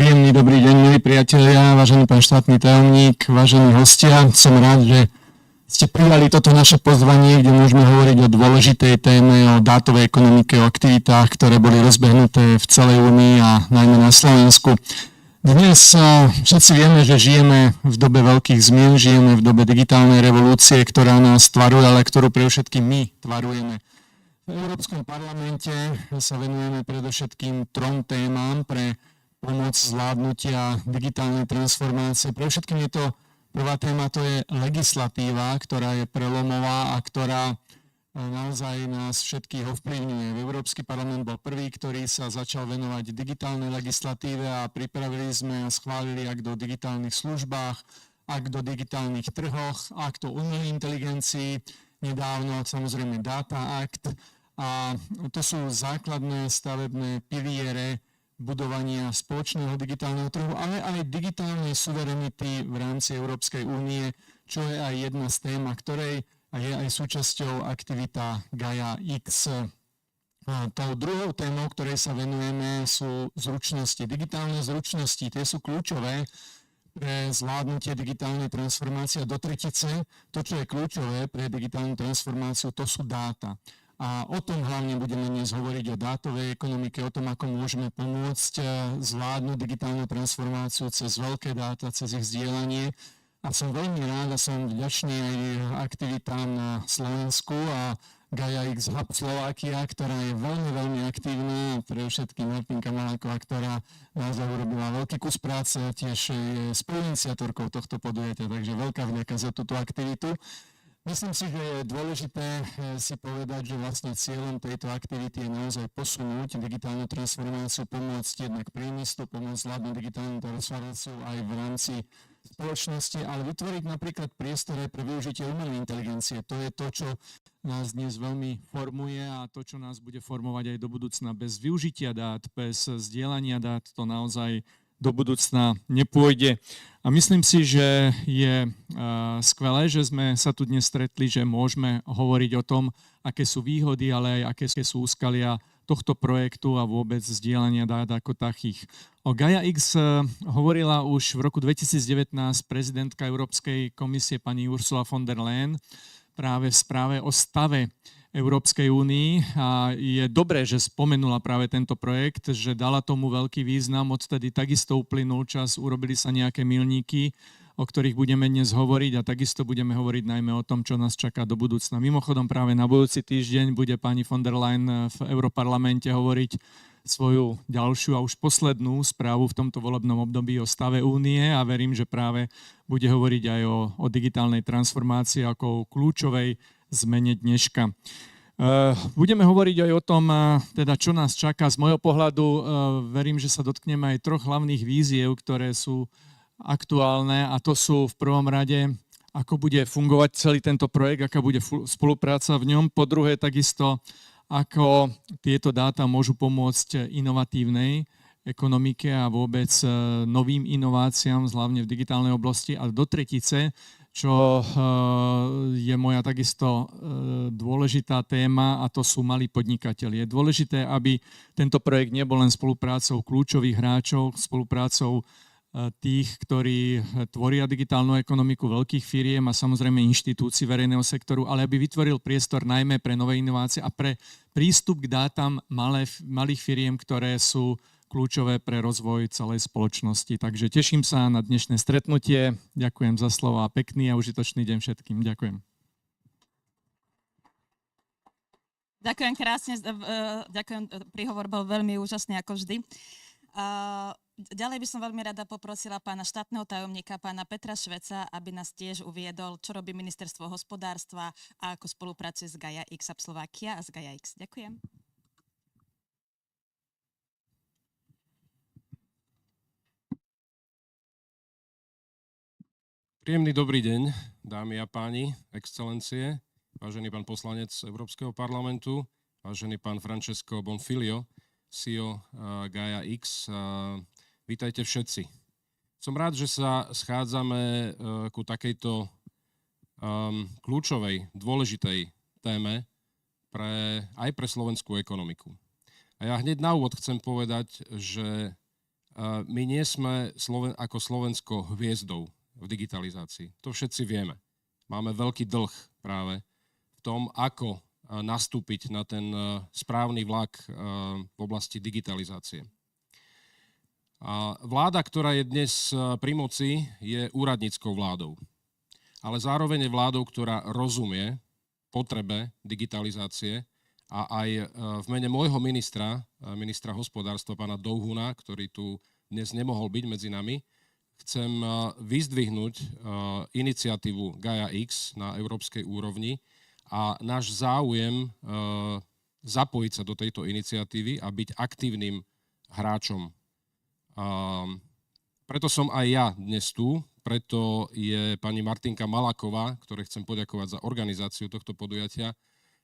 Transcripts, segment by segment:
Príjemný dobrý deň, milí priatelia, vážený pán štátny tajomník, vážení hostia. Som rád, že ste prijali toto naše pozvanie, kde môžeme hovoriť o dôležitej téme, o dátovej ekonomike, o aktivitách, ktoré boli rozbehnuté v celej Únii a najmä na Slovensku. Dnes všetci vieme, že žijeme v dobe veľkých zmien, žijeme v dobe digitálnej revolúcie, ktorá nás tvaruje, ale ktorú pre všetkým my tvarujeme. V Európskom parlamente sa venujeme predovšetkým trom témam pre pomoc zvládnutia digitálnej transformácie. Pre všetkým je to prvá téma, to je legislatíva, ktorá je prelomová a ktorá naozaj nás všetkých ovplyvňuje. Európsky parlament bol prvý, ktorý sa začal venovať digitálnej legislatíve a pripravili sme a schválili akt o digitálnych službách, akt o digitálnych trhoch, akt o umelej inteligencii, nedávno samozrejme Data Act. A to sú základné stavebné piliere budovania spoločného digitálneho trhu, ale aj digitálnej suverenity v rámci Európskej únie, čo je aj jedna z tém, ktorej je aj súčasťou aktivita Gaia-X. Tou druhou témou, ktorej sa venujeme, sú zručnosti. Digitálne zručnosti, tie sú kľúčové pre zvládnutie digitálnej transformácie. A do tretice, to, čo je kľúčové pre digitálnu transformáciu, to sú dáta. A o tom hlavne budeme dnes hovoriť, o dátovej ekonomike, o tom, ako môžeme pomôcť zvládnuť digitálnu transformáciu cez veľké dáta, cez ich zdieľanie. A som veľmi rád a som vďačný aj aktivitám na Slovensku a Gaia-X Hub Slovakia, ktorá je veľmi, veľmi aktívna, pre všetkým Martinka Maláková, ktorá naozaj urobila veľký kus práce, tiež je spoluiniciatorkou tohto podujatia, takže veľká vďaka za túto aktivitu. Myslím si, že je dôležité si povedať, že vlastne cieľom tejto aktivity je naozaj posunúť digitálnu transformáciu, pomôcť jednak priemyslu, pomôcť zvládnuť digitálnu transformáciu aj v rámci spoločnosti, ale vytvoriť napríklad priestore pre využitie umelej inteligencie. To je to, čo nás dnes veľmi formuje a to, čo nás bude formovať aj do budúcna. Bez využitia dát, bez zdieľania dát to naozaj do budúcna nepôjde. A myslím si, že je skvelé, že sme sa tu dnes stretli, že môžeme hovoriť o tom, aké sú výhody, ale aj aké sú úskalia tohto projektu a vôbec zdieľania dát ako takých. O Gaia-X hovorila už v roku 2019 prezidentka Európskej komisie pani Ursula von der Leyen práve v správe o stave Európskej únii a je dobré, že spomenula práve tento projekt, že dala tomu veľký význam, odtedy takisto uplynul čas, urobili sa nejaké milníky, o ktorých budeme dnes hovoriť a takisto budeme hovoriť najmä o tom, čo nás čaká do budúcna. Mimochodom práve na budúci týždeň bude pani von der Leyen v Europarlamente hovoriť svoju ďalšiu a už poslednú správu v tomto volebnom období o stave únie a verím, že práve bude hovoriť aj o digitálnej transformácii ako o kľúčovej zmene dneška. Budeme hovoriť aj o tom, teda čo nás čaká. Z môjho pohľadu verím, že sa dotkneme aj troch hlavných víziev, ktoré sú aktuálne a to sú v prvom rade, ako bude fungovať celý tento projekt, aká bude spolupráca v ňom. Po druhé takisto, ako tieto dáta môžu pomôcť inovatívnej ekonomike a vôbec novým inováciám, hlavne v digitálnej oblasti. A do tretice, čo je moja takisto dôležitá téma, a to sú malí podnikatelia. Je dôležité, aby tento projekt nebol len spoluprácou kľúčových hráčov, spoluprácou tých, ktorí tvoria digitálnu ekonomiku, veľkých firiem a samozrejme inštitúcií verejného sektoru, ale aby vytvoril priestor najmä pre nové inovácie a pre prístup k dátam malých firiem, ktoré sú kľúčové pre rozvoj celej spoločnosti. Takže teším sa na dnešné stretnutie. Ďakujem za slovo a pekný a užitočný deň všetkým. Ďakujem. Ďakujem krásne. Ďakujem, príhovor bol veľmi úžasný ako vždy. Ďalej by som veľmi rada poprosila pána štátneho tajomníka, pána Petra Šveca, aby nás tiež uviedol, čo robí Ministerstvo hospodárstva a ako spolupracuje s Gaia-X Slovakia a s Gaia-X. Ďakujem. Príjemný dobrý deň, dámy a páni, excelencie, vážený pán poslanec Európskeho parlamentu, vážený pán Francesco Bonfiglio, CEO Gaia-X. Vítajte všetci. Som rád, že sa schádzame ku takejto kľúčovej, dôležitej téme aj pre slovenskú ekonomiku. A ja hneď na úvod chcem povedať, že my nie sme ako Slovensko hviezdou v digitalizácii. To všetci vieme. Máme veľký dlh práve v tom, ako nastúpiť na ten správny vlak v oblasti digitalizácie. A vláda, ktorá je dnes pri moci, je úradníckou vládou. Ale zároveň je vládou, ktorá rozumie potrebe digitalizácie a aj v mene môjho ministra hospodárstva, pána Douhuna, ktorý tu dnes nemohol byť medzi nami, chcem vyzdvihnúť iniciatívu Gaia-X na európskej úrovni a náš záujem zapojiť sa do tejto iniciatívy a byť aktívnym hráčom. Preto som aj ja dnes tu, preto je pani Martinka Malaková, ktorej chcem poďakovať za organizáciu tohto podujatia,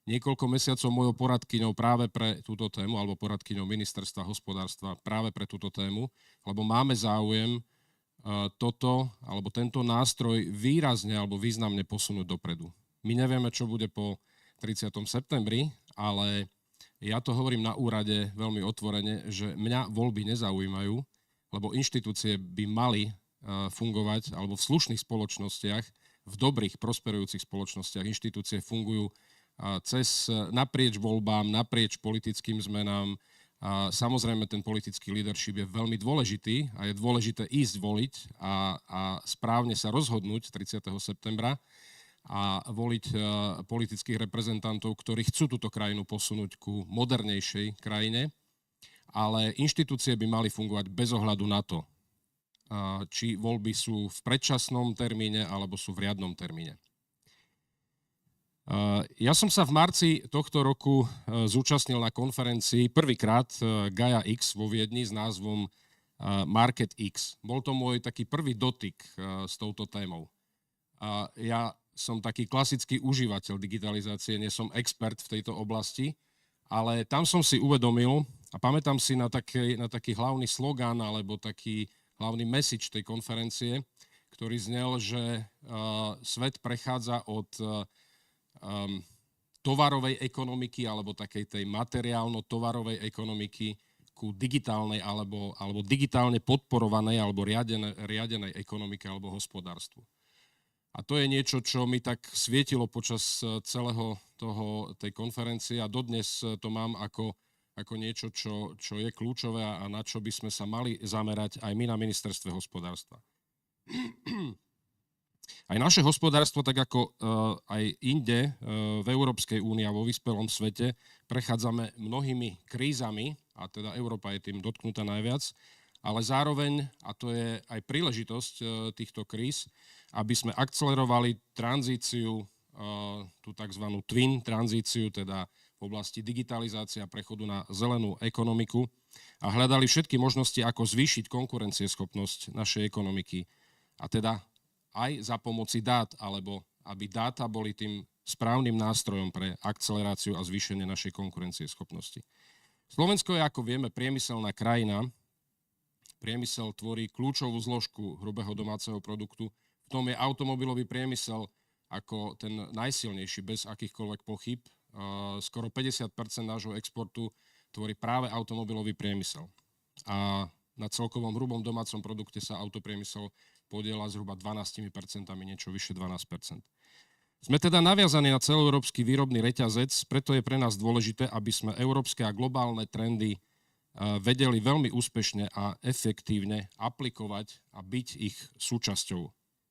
niekoľko mesiacov mojou poradkyňou práve pre túto tému, alebo poradkyňou ministerstva hospodárstva práve pre túto tému, lebo máme záujem tento nástroj výrazne alebo významne posunúť dopredu. My nevieme, čo bude po 30. septembri, ale ja to hovorím na úrade veľmi otvorene, že mňa voľby nezaujímajú, lebo inštitúcie by mali fungovať, alebo v slušných spoločnostiach, v dobrých, prosperujúcich spoločnostiach inštitúcie fungujú naprieč voľbám, naprieč politickým zmenám. Samozrejme, ten politický leadership je veľmi dôležitý a je dôležité ísť voliť a správne sa rozhodnúť 30. septembra a voliť politických reprezentantov, ktorí chcú túto krajinu posunúť ku modernejšej krajine, ale inštitúcie by mali fungovať bez ohľadu na to, či voľby sú v predčasnom termíne alebo sú v riadnom termíne. Ja som sa v marci tohto roku zúčastnil na konferencii prvýkrát Gaia-X vo Viedni s názvom Market X. Bol to môj taký prvý dotyk s touto témou. Ja som taký klasický užívateľ digitalizácie, nie som expert v tejto oblasti, ale tam som si uvedomil a pamätám si na taký hlavný slogán alebo taký hlavný message tej konferencie, ktorý znel, že svet prechádza od tovarovej ekonomiky alebo takej tej materiálno-tovarovej ekonomiky ku digitálnej alebo digitálne podporovanej alebo riadenej ekonomike alebo hospodárstvu. A to je niečo, čo mi tak svietilo počas celého tej konferencie a dodnes to mám ako niečo, čo je kľúčové a na čo by sme sa mali zamerať aj my na ministerstve hospodárstva. Aj naše hospodárstvo, tak ako aj inde v Európskej únii a vo vyspelom svete, prechádzame mnohými krízami, a teda Európa je tým dotknutá najviac, ale zároveň, a to je aj príležitosť týchto kríz, aby sme akcelerovali tranzíciu, tú tzv. Twin tranzíciu, teda v oblasti digitalizácie a prechodu na zelenú ekonomiku a hľadali všetky možnosti, ako zvýšiť konkurencieschopnosť našej ekonomiky. A teda aj za pomoci dát, alebo aby dáta boli tým správnym nástrojom pre akceleráciu a zvýšenie našej konkurencieschopnosti. Slovensko je, ako vieme, priemyselná krajina. Priemysel tvorí kľúčovú zložku hrubého domáceho produktu. V tom je automobilový priemysel ako ten najsilnejší, bez akýchkoľvek pochyb. Skoro 50% nášho exportu tvorí práve automobilový priemysel. A na celkovom hrubom domácom produkte sa autopriemysel podieľa zhruba 12%, niečo vyše 12%. Sme teda naviazaní na celoeurópsky výrobný reťazec, preto je pre nás dôležité, aby sme európske a globálne trendy vedeli veľmi úspešne a efektívne aplikovať a byť ich súčasťou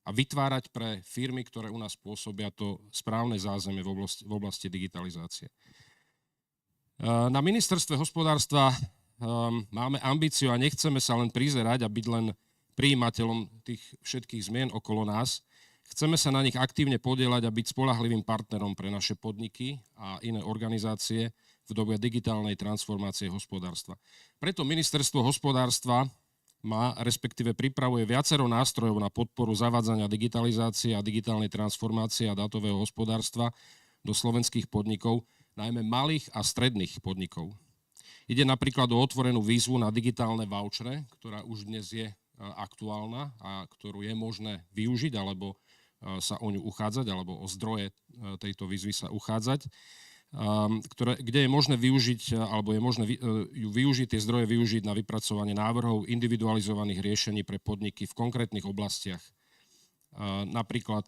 a vytvárať pre firmy, ktoré u nás pôsobia, to správne zázemie v oblasti digitalizácie. Na ministerstve hospodárstva máme ambíciu a nechceme sa len prizerať a byť len prijímateľom tých všetkých zmien okolo nás. Chceme sa na nich aktívne podieľať a byť spoľahlivým partnerom pre naše podniky a iné organizácie v dobe digitálnej transformácie hospodárstva. Preto ministerstvo hospodárstva má, respektíve pripravuje viacero nástrojov na podporu zavádzania digitalizácie a digitálnej transformácie a dátového hospodárstva do slovenských podnikov, najmä malých a stredných podnikov. Ide napríklad o otvorenú výzvu na digitálne vouchere, ktorá už dnes je aktuálna a ktorú je možné využiť alebo sa o ňu uchádzať, alebo o zdroje tejto výzvy sa uchádzať. kde je možné využiť, alebo je možné ju využiť, tie zdroje využiť na vypracovanie návrhov individualizovaných riešení pre podniky v konkrétnych oblastiach. Napríklad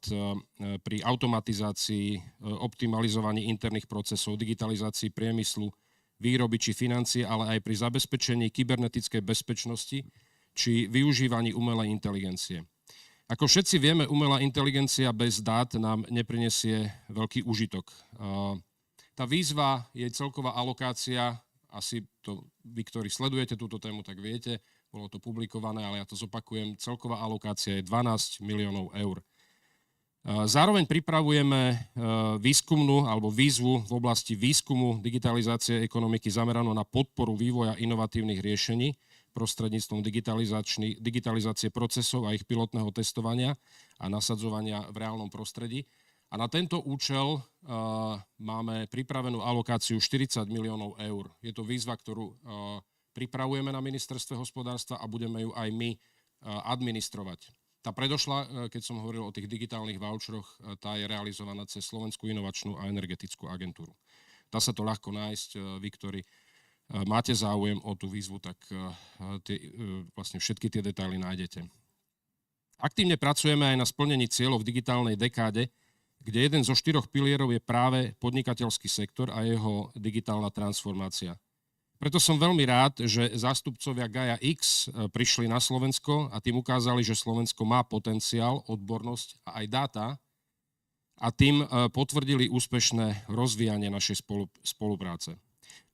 pri automatizácii, optimalizovaní interných procesov, digitalizácii priemyslu, výroby či financie, ale aj pri zabezpečení kybernetickej bezpečnosti či využívaní umelej inteligencie. Ako všetci vieme, umelá inteligencia bez dát nám neprinesie veľký užitok. Tá výzva, jej celková alokácia, asi to vy, ktorí sledujete túto tému, tak viete, bolo to publikované, ale ja to zopakujem, celková alokácia je 12 miliónov eur. Zároveň pripravujeme výskumnú alebo výzvu v oblasti výskumu digitalizácie ekonomiky zameranú na podporu vývoja inovatívnych riešení prostredníctvom digitalizácie procesov a ich pilotného testovania a nasadzovania v reálnom prostredí. A na tento účel máme pripravenú alokáciu 40 miliónov eur. Je to výzva, ktorú pripravujeme na ministerstve hospodárstva a budeme ju aj my administrovať. Tá predošla, keď som hovoril o tých digitálnych voucheroch, tá je realizovaná cez Slovenskú inovačnú a energetickú agentúru. Dá sa to ľahko nájsť. Vy, ktorí máte záujem o tú výzvu, tak vlastne všetky tie detaily nájdete. Aktívne pracujeme aj na splnení cieľov v digitálnej dekáde, kde jeden zo 4 pilierov je práve podnikateľský sektor a jeho digitálna transformácia. Preto som veľmi rád, že zástupcovia Gaia-X prišli na Slovensko a tým ukázali, že Slovensko má potenciál, odbornosť a aj dáta a tým potvrdili úspešné rozvíjanie našej spolupráce.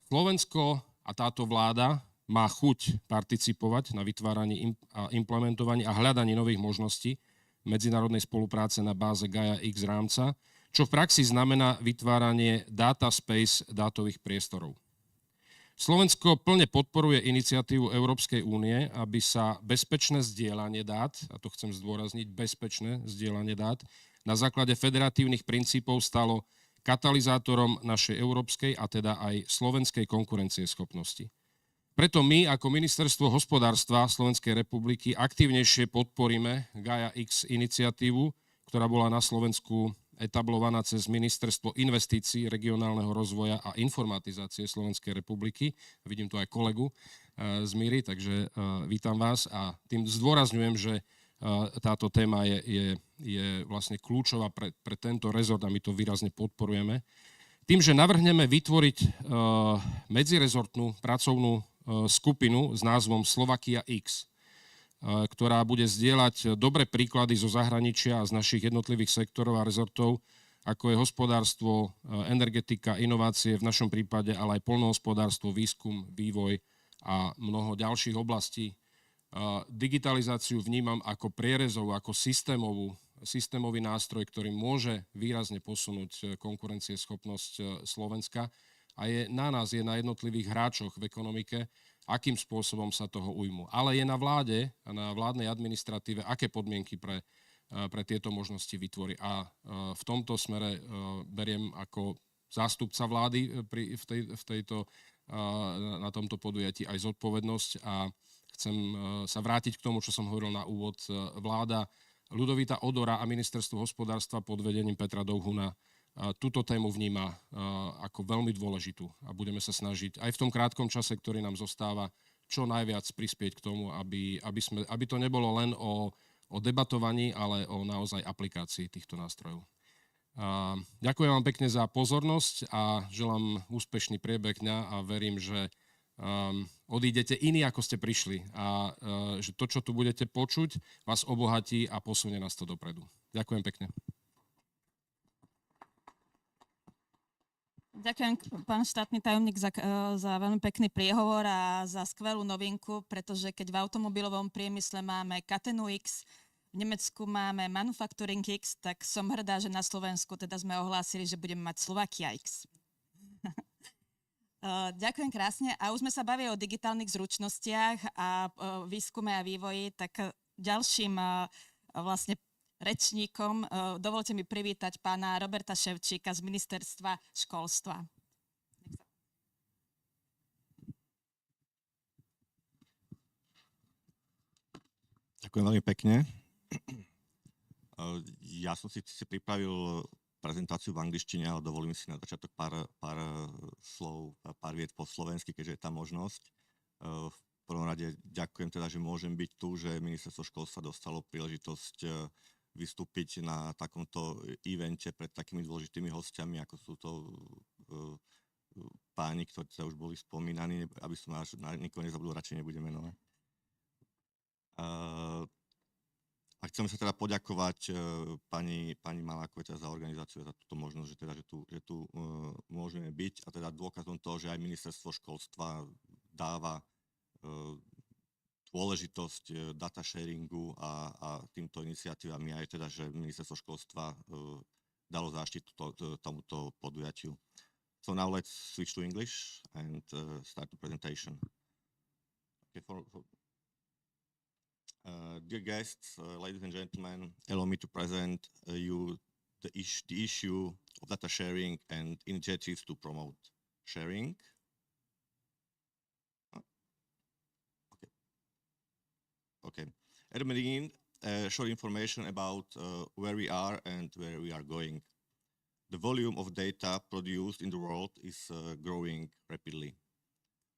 Slovensko a táto vláda má chuť participovať na vytváraní a implementovaní a hľadaní nových možností medzinárodnej spolupráce na báze Gaia-X rámca, čo v praxi znamená vytváranie data space dátových priestorov. Slovensko plne podporuje iniciatívu Európskej únie, aby sa bezpečné zdieľanie dát, a to chcem zdôrazniť, bezpečné zdieľanie dát, na základe federatívnych princípov stalo katalizátorom našej európskej a teda aj slovenskej konkurencieschopnosti. Preto my ako Ministerstvo hospodárstva Slovenskej republiky aktívnejšie podporíme Gaia-X iniciatívu, ktorá bola na Slovensku etablovaná cez Ministerstvo investícií, regionálneho rozvoja a informatizácie Slovenskej republiky. Vidím tu aj kolegu z Míry, takže vítam vás a tým zdôrazňujem, že táto téma je vlastne kľúčová pre tento rezort a my to výrazne podporujeme. Tým, že navrhneme vytvoriť medzirezortnú pracovnú skupinu s názvom Slovakia-X, ktorá bude zdieľať dobré príklady zo zahraničia a z našich jednotlivých sektorov a rezortov, ako je hospodárstvo, energetika, inovácie, v našom prípade, ale aj poľnohospodárstvo, výskum, vývoj a mnoho ďalších oblastí. Digitalizáciu vnímam ako prierezovú, ako systémový nástroj, ktorý môže výrazne posunúť konkurencieschopnosť Slovenska a je na nás, je na jednotlivých hráčoch v ekonomike, akým spôsobom sa toho ujmú. Ale je na vláde a na vládnej administratíve, aké podmienky pre tieto možnosti vytvorí. A v tomto smere beriem ako zástupca vlády na tomto podujatí aj zodpovednosť a chcem sa vrátiť k tomu, čo som hovoril na úvod. Vláda Ľudovita Odora a Ministerstvo hospodárstva pod vedením Petra Douhuna túto tému vníma ako veľmi dôležitú a budeme sa snažiť aj v tom krátkom čase, ktorý nám zostáva, čo najviac prispieť k tomu, aby to nebolo len o debatovaní, ale o naozaj aplikácii týchto nástrojov. Ďakujem vám pekne za pozornosť a želám úspešný priebeh dňa a verím, že odídete iní, ako ste prišli a že to, čo tu budete počuť, vás obohatí a posunie nás to dopredu. Ďakujem pekne. Ďakujem, pán štátny tajomník, za veľmi pekný príhovor a za skvelú novinku, pretože keď v automobilovom priemysle máme Catenu X, v Nemecku máme Manufacturing X, tak som hrdá, že na Slovensku teda sme ohlásili, že budeme mať Slovakia X. Ďakujem krásne. A už sme sa bavili o digitálnych zručnostiach a výskume a vývoji, tak ďalším vlastne rečníkom dovolte mi privítať pána Roberta Ševčíka z Ministerstva školstva. Ďakujem veľmi pekne. Ja som si pripravil prezentáciu v angličtine, ale dovolím si na začiatok pár slov, pár viet po slovensky, keďže je tá možnosť. V prvom rade ďakujem teda, že môžem byť tu, že ministerstvo školstva dostalo príležitosť vystúpiť na takomto evente pred takými dôležitými hostiami, ako sú to páni, ktorí sa už boli spomínaní, aby som na nikoho nezabudol, radšej nebudem menovať. A chcem sa teda poďakovať pani Malákovej za organizáciu, za túto možnosť, že tu môžeme byť. A teda dôkazom toho, že aj ministerstvo školstva dáva dôležitosť data sharingu a týmto iniciatívam je aj teda, že ministerstvo školstva dalo záštitu tomuto podujatiu. So now let's switch to English and start the presentation. Okay, dear guests, ladies and gentlemen, allow me to present you the issue of data sharing and initiatives to promote sharing. Okay. At the beginning, short information about where we are and where we are going. The volume of data produced in the world is growing rapidly.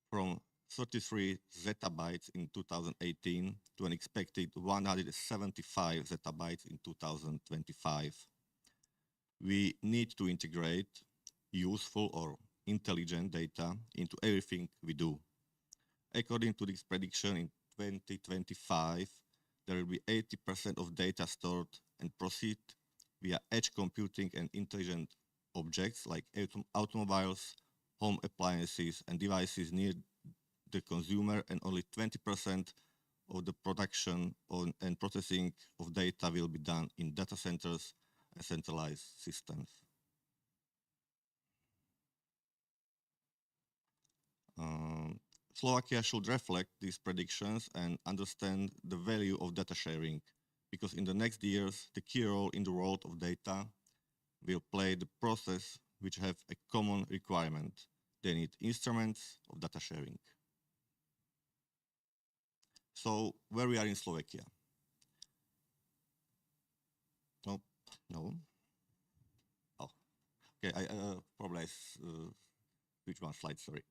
From 33 zettabytes in 2018 to an expected 175 zettabytes in 2025. We need to integrate useful or intelligent data into everything we do. According to this prediction, in 2025, there will be 80% of data stored and proceed via edge computing and intelligent objects like automobiles, home appliances, and devices near the consumer, and only 20% of the production and processing of data will be done in data centers and centralized systems. Slovakia should reflect these predictions and understand the value of data sharing, because in the next years, the key role in the world of data will play the process which have a common requirement. They need instruments of data sharing. So, where we are in Slovakia? No. Oh, okay. I probably switch one slide. Sorry.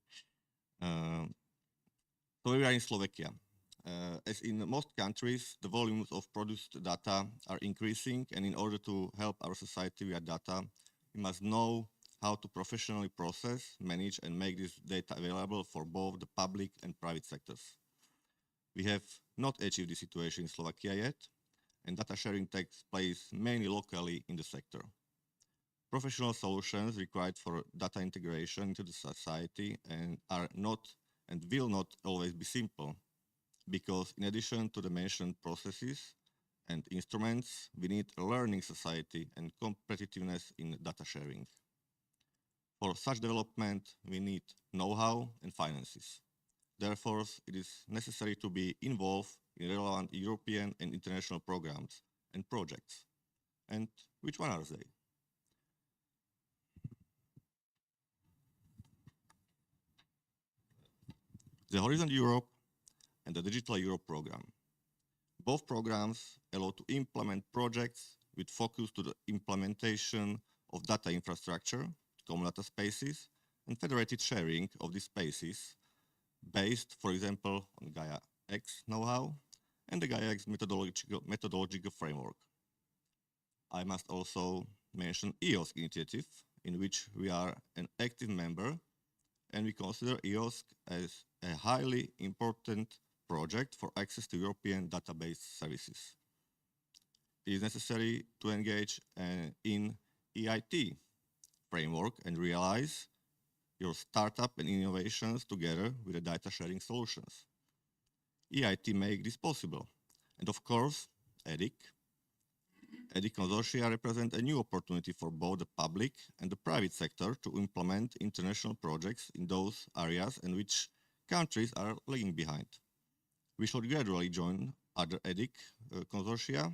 So where we are in Slovakia. As in most countries, the volumes of produced data are increasing, and in order to help our society via data, we must know how to professionally process, manage, and make this data available for both the public and private sectors. We have not achieved this situation in Slovakia yet, and data sharing takes place mainly locally in the sector. Professional solutions required for data integration into the society are not and will not always be simple, because in addition to the mentioned processes and instruments, we need a learning society and competitiveness in data sharing. For such development, we need know-how and finances. Therefore, it is necessary to be involved in relevant European and international programs and projects. And which one are they? The Horizon Europe and the Digital Europe program. Both programs allow to implement projects with focus to the implementation of data infrastructure, common data spaces, and federated sharing of these spaces based, for example, on Gaia-X know-how and the Gaia-X methodological framework. I must also mention EOSC initiative, in which we are an active member, and we consider EOSC as a highly important project for access to European database services. It is necessary to engage in EIT framework and realize your startup and innovations together with the data sharing solutions. EIT make this possible. And of course, EDIC. EDIC consortia represent a new opportunity for both the public and the private sector to implement international projects in those areas in which countries are lagging behind. We should gradually join other EDIC consortia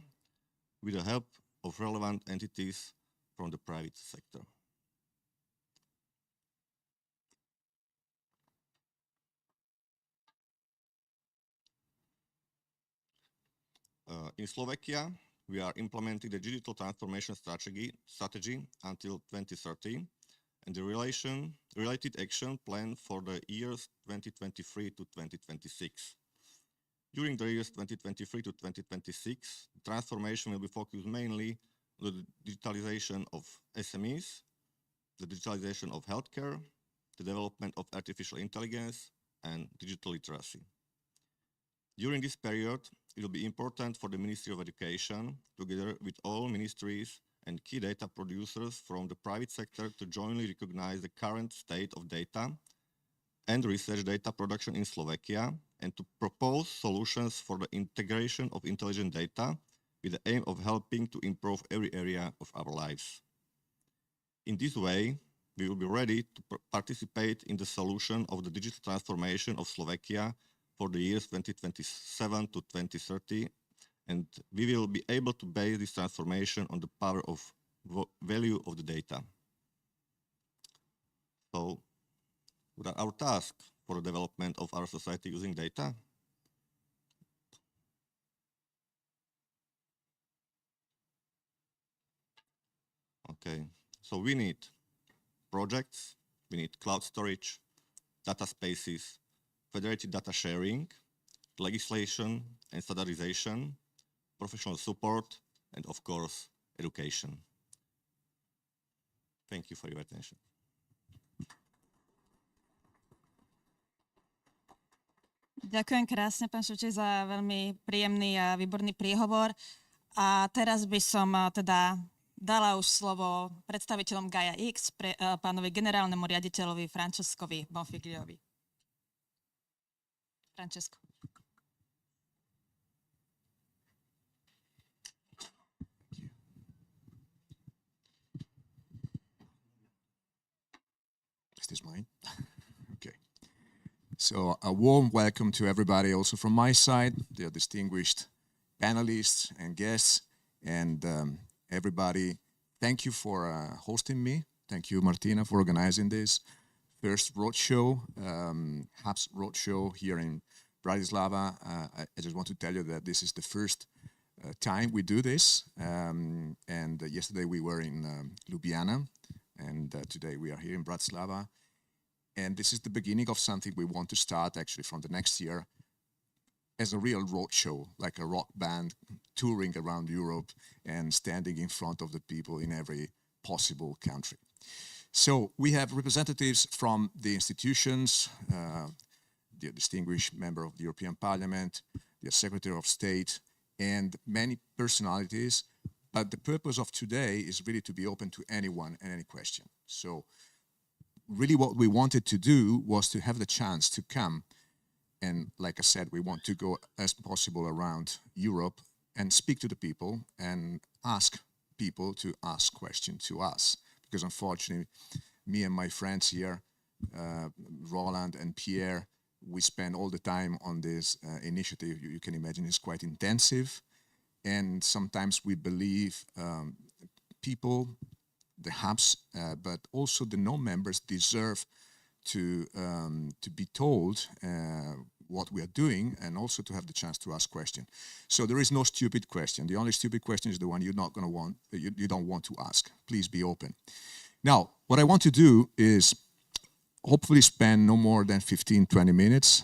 with the help of relevant entities from the private sector. In Slovakia, we are implementing the digital transformation strategy until 2030 and the related action plan for the years 2023 to 2026. During the years 2023 to 2026, the transformation will be focused mainly on the digitalization of SMEs, the digitalization of healthcare, the development of artificial intelligence, and digital literacy. During this period, it will be important for the Ministry of Education, together with all ministries and key data producers from the private sector, to jointly recognize the current state of data and research data production in Slovakia and to propose solutions for the integration of intelligent data with the aim of helping to improve every area of our lives. In this way, we will be ready to participate in the solution of the digital transformation of Slovakia for the years 2027 to 2030, and we will be able to base this transformation on the power of value of the data. So, what are our tasks for the development of our society using data? Okay, so we need projects, we need cloud storage, data spaces, federated data sharing, legislation and standardization, professional support, and of course, education. Thank you for your attention. Ďakujem krásne, pán Šučej, za veľmi príjemný a výborný príhovor. A teraz by som teda dala už slovo predstaviteľom Gaia-X, pánovi generálnemu riaditeľovi Francescovi Bonfigliovi. Francesco. Is this mine? Okay. So a warm welcome to everybody also from my side, the distinguished panelists and guests, and everybody. Thank you for hosting me. Thank you, Martina, for organizing this first roadshow, HAPS roadshow here in Bratislava. I just want to tell you that this is the first time we do this. And yesterday we were in Ljubljana, and today we are here in Bratislava. And this is the beginning of something we want to start actually from the next year as a real roadshow, like a rock band touring around Europe and standing in front of the people in every possible country. So we have representatives from the institutions, the distinguished member of the European Parliament, the Secretary of State, and many personalities. But the purpose of today is really to be open to anyone and any question. So really what we wanted to do was to have the chance to come, and like I said, we want to go as possible around Europe and speak to the people and ask people to ask questions to us. Because unfortunately, me and my friends here, Roland and Pierre, we spend all the time on this initiative. You can imagine it's quite intensive. And sometimes we believe people, the hubs, but also the non-members deserve to be told what we are doing and also to have the chance to ask questions. So there is no stupid question. The only stupid question is the one you're not going to want, you don't want to ask. Please be open. Now, what I want to do is hopefully spend no more than 15, 20 minutes,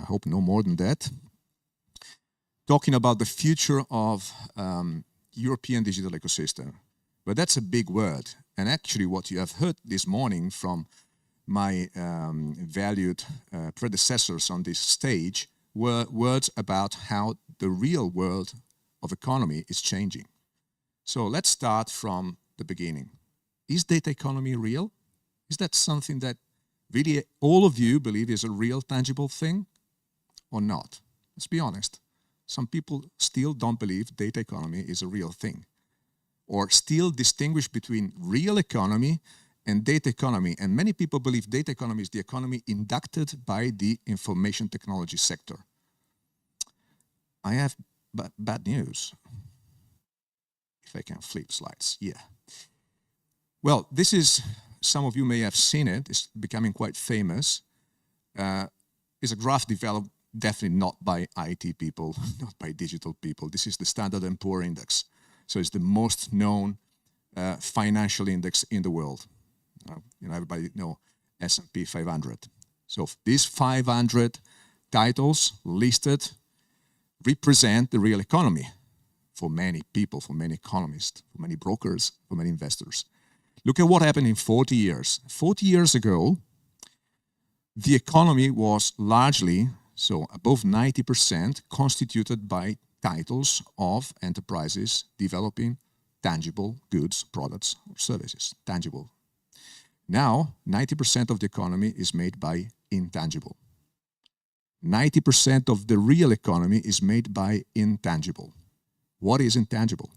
hope no more than that, talking about the future of European digital ecosystem. But that's a big word. And actually what you have heard this morning from my valued predecessors on this stage were words about how the real world of economy is changing. So let's start from the beginning. Is data economy real? Is that something that really all of you believe is a real tangible thing or not? Let's be honest. Some people still don't believe data economy is a real thing, or still distinguish between real economy and data economy. And many people believe data economy is the economy inducted by the information technology sector. I have bad news. If I can flip slides, yeah. Well, this is, some of you may have seen it, it's becoming quite famous. It's a graph developed definitely not by IT people, not by digital people. This is the Standard & Poor Index. So it's the most known financial index in the world. Everybody know S&P 500. So these 500 titles listed represent the real economy for many people, for many economists, for many brokers, for many investors. Look at what happened in 40 years. 40 years ago, the economy was largely, so above 90%, constituted by titles of enterprises developing tangible goods, products, or services. Tangible. Now, 90% of the economy is made by intangible. 90% of the real economy is made by intangible. What is intangible?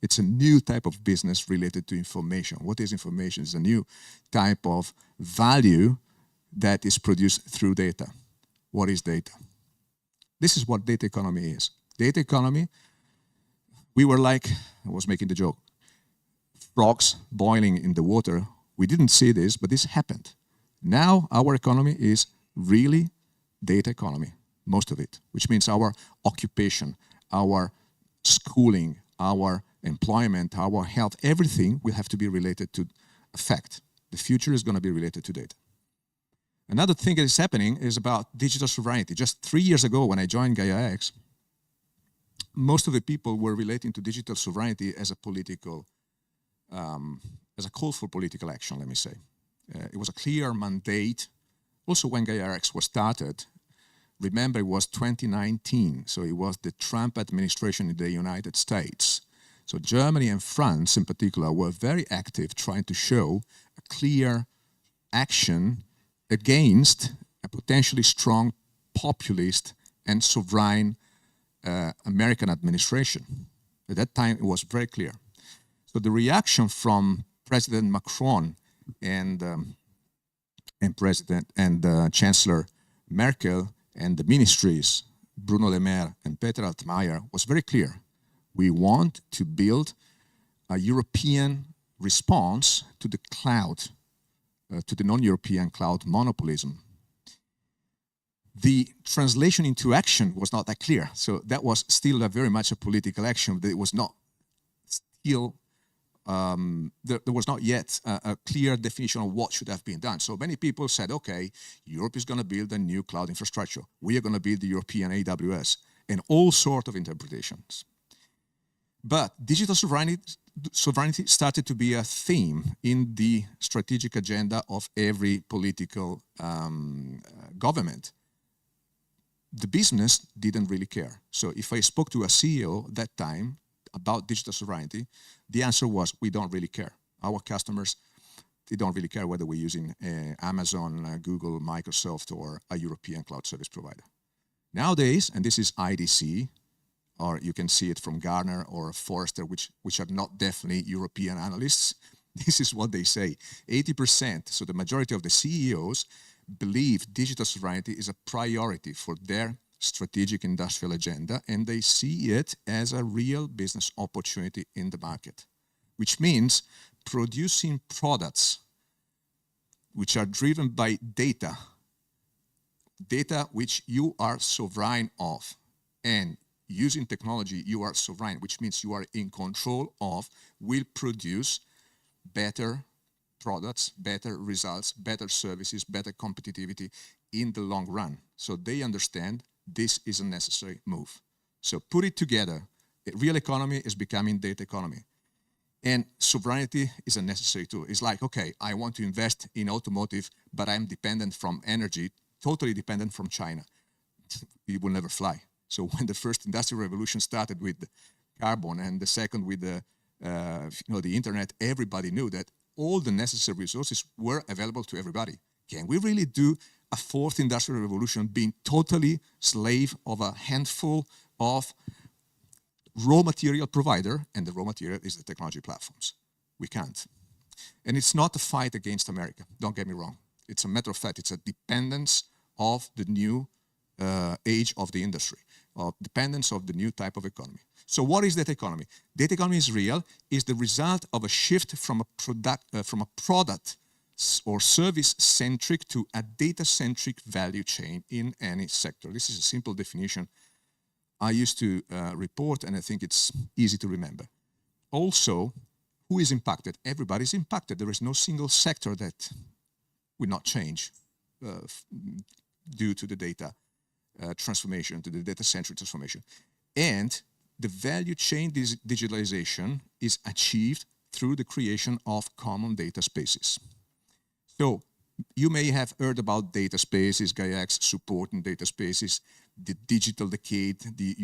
It's a new type of business related to information. What is information? It's a new type of value that is produced through data. What is data? This is what data economy is. Data economy, we were like, I was making the joke, frogs boiling in the water. We didn't see this, but this happened. Now our economy is really data economy, most of it, which means our occupation, our schooling, our employment, our health, everything will have to be related to a fact. The future is going to be related to data. Another thing that is happening is about digital sovereignty. Just 3 years ago when I joined Gaia-X, most of the people were relating to digital sovereignty as a political, as a call for political action, let me say. It was a clear mandate. Also when Gaia-X was started, remember it was 2019, so it was the Trump administration in the United States. So Germany and France in particular were very active trying to show a clear action against a potentially strong populist and sovereign American administration. At that time, it was very clear. So the reaction from President Macron and Chancellor Merkel and the ministries, Bruno Le Maire and Peter Altmaier, was very clear. We want to build a European response to the cloud, to the non-European cloud monopolism. The translation into action was not that clear. So that was still very much a political action. But it was not still, there was not yet a clear definition of what should have been done. So many people said, okay, Europe is going to build a new cloud infrastructure. We are going to build the European AWS, and all sorts of interpretations. But digital sovereignty started to be a theme in the strategic agenda of every political government. The business didn't really care. So if I spoke to a CEO at that time about digital sovereignty, the answer was, we don't really care. Our customers, they don't really care whether we're using Amazon, Google, Microsoft, or a European cloud service provider. Nowadays, and this is IDC, or you can see it from Gartner or Forrester, which are not definitely European analysts, this is what they say. 80%, so the majority of the CEOs, believe digital sovereignty is a priority for their strategic industrial agenda, and they see it as a real business opportunity in the market, which means producing products which are driven by data which you are sovereign of, and using technology you are sovereign, which means you are in control of, will produce better products, better results, better services, better competitivity in the long run. So they understand this is a necessary move. So put it together. The real economy is becoming data economy. And sovereignty is a necessary tool. It's like, okay, I want to invest in automotive, but I'm dependent from energy, totally dependent from China. It will never fly. So when the first industrial revolution started with carbon and the second with the internet, everybody knew that all the necessary resources were available to everybody. Can we really do a fourth industrial revolution being totally slave of a handful of raw material provider, and the raw material is the technology platforms? We can't. And it's not a fight against America, don't get me wrong. It's a matter of fact, it's a dependence of the new age of the industry, of dependence of the new type of economy. So what is data economy? Data economy is real, is the result of a shift from a product or service-centric to a data-centric value chain in any sector. This is a simple definition I used to report, and I think it's easy to remember. Also, who is impacted? Everybody's impacted. There is no single sector that will not change due to the data transformation, to the data-centric transformation. And the value chain digitalization is achieved through the creation of common data spaces. So you may have heard about data spaces, Gaia-X supporting data spaces, the digital decade, the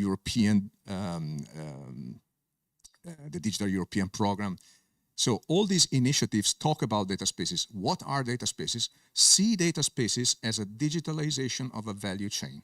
digital European program. So all these initiatives talk about data spaces. What are data spaces? See data spaces as a digitalization of a value chain.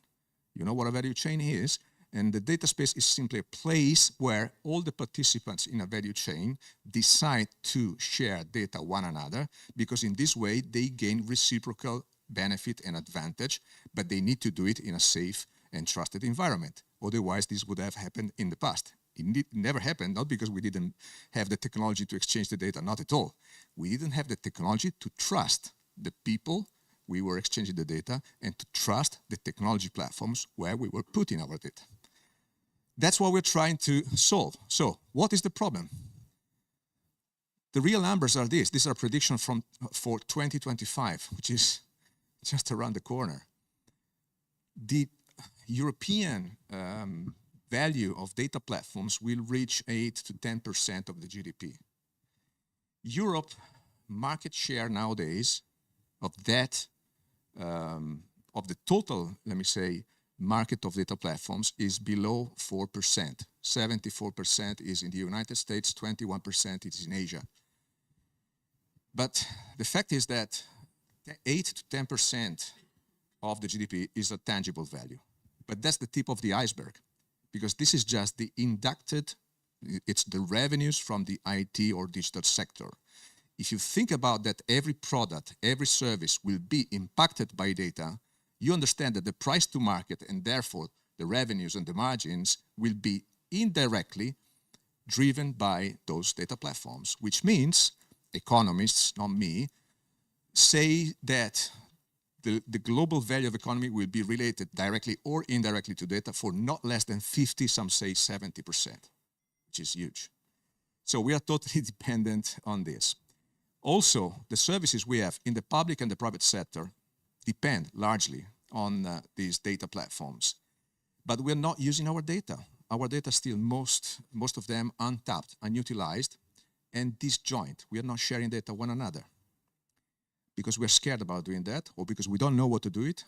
You know what a value chain is? And the data space is simply a place where all the participants in a value chain decide to share data one another, because in this way they gain reciprocal benefit and advantage, but they need to do it in a safe and trusted environment. Otherwise, this would have happened in the past. It never happened, not because we didn't have the technology to exchange the data, not at all. We didn't have the technology to trust the people we were exchanging the data and to trust the technology platforms where we were putting our data. That's what we're trying to solve. So what is the problem? The real numbers are these. These are predictions for 2025, which is just around the corner. The European value of data platforms will reach 8 to 10% of the GDP. Europe market share nowadays of that, of the total, let me say, market of data platforms is below 4%. 74% is in the United States, 21% is in Asia. But the fact is that 8 to 10% of the GDP is a tangible value. But that's the tip of the iceberg, because this is just the inducted, it's the revenues from the IT or digital sector. If you think about that every product, every service will be impacted by data, you understand that the price to market and therefore the revenues and the margins will be indirectly driven by those data platforms, which means economists, not me, say that the global value of economy will be related directly or indirectly to data for not less than 50, some say 70%, which is huge. So we are totally dependent on this. Also, the services we have in the public and the private sector depend largely on these data platforms. But we're not using our data. Our data still, most of them, untapped, unutilized, and disjoint. We are not sharing data one another because we're scared about doing that, or because we don't know what to do it.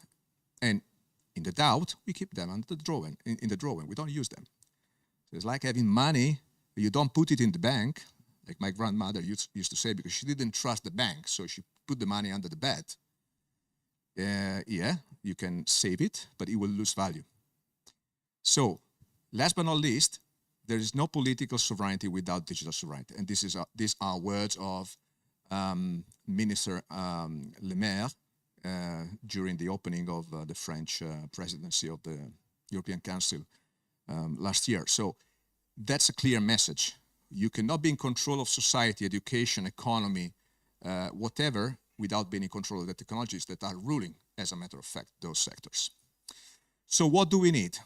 And in the doubt, we keep them under the drawer, in the drawer. We don't use them. So it's like having money, you don't put it in the bank, like my grandmother used to say, because she didn't trust the bank, so she put the money under the bed. Yeah, you can save it, but it will lose value. So, last but not least, there is no political sovereignty without digital sovereignty. And these are words of Minister Le Maire during the opening of the French presidency of the European Council last year. So that's a clear message. You cannot be in control of society, education, economy, whatever, without being in control of the technologies that are ruling, as a matter of fact, those sectors. So what do we need?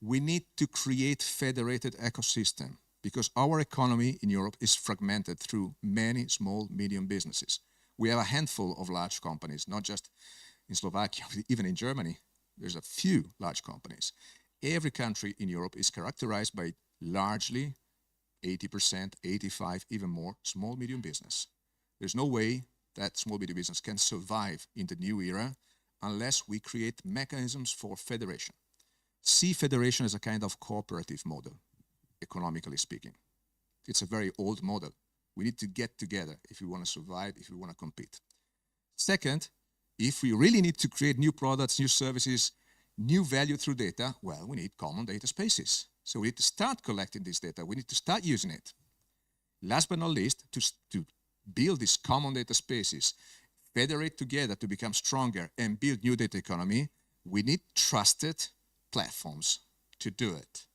We need to create federated ecosystem, because our economy in Europe is fragmented through many small, medium businesses. We have a handful of large companies, not just in Slovakia, even in Germany, there's a few large companies. Every country in Europe is characterized by largely 80%, 85%, even more, small, medium business. There's no way that small, medium business can survive in the new era unless we create mechanisms for federation. See federation as a kind of cooperative model, economically speaking. It's a very old model. We need to get together if we want to survive, if we want to compete. Second, if we really need to create new products, new services, new value through data, well, we need common data spaces. So we need to start collecting this data. We need to start using it. Last but not least, to build these common data spaces, federate together to become stronger and build new data economy, we need trusted platforms to do it.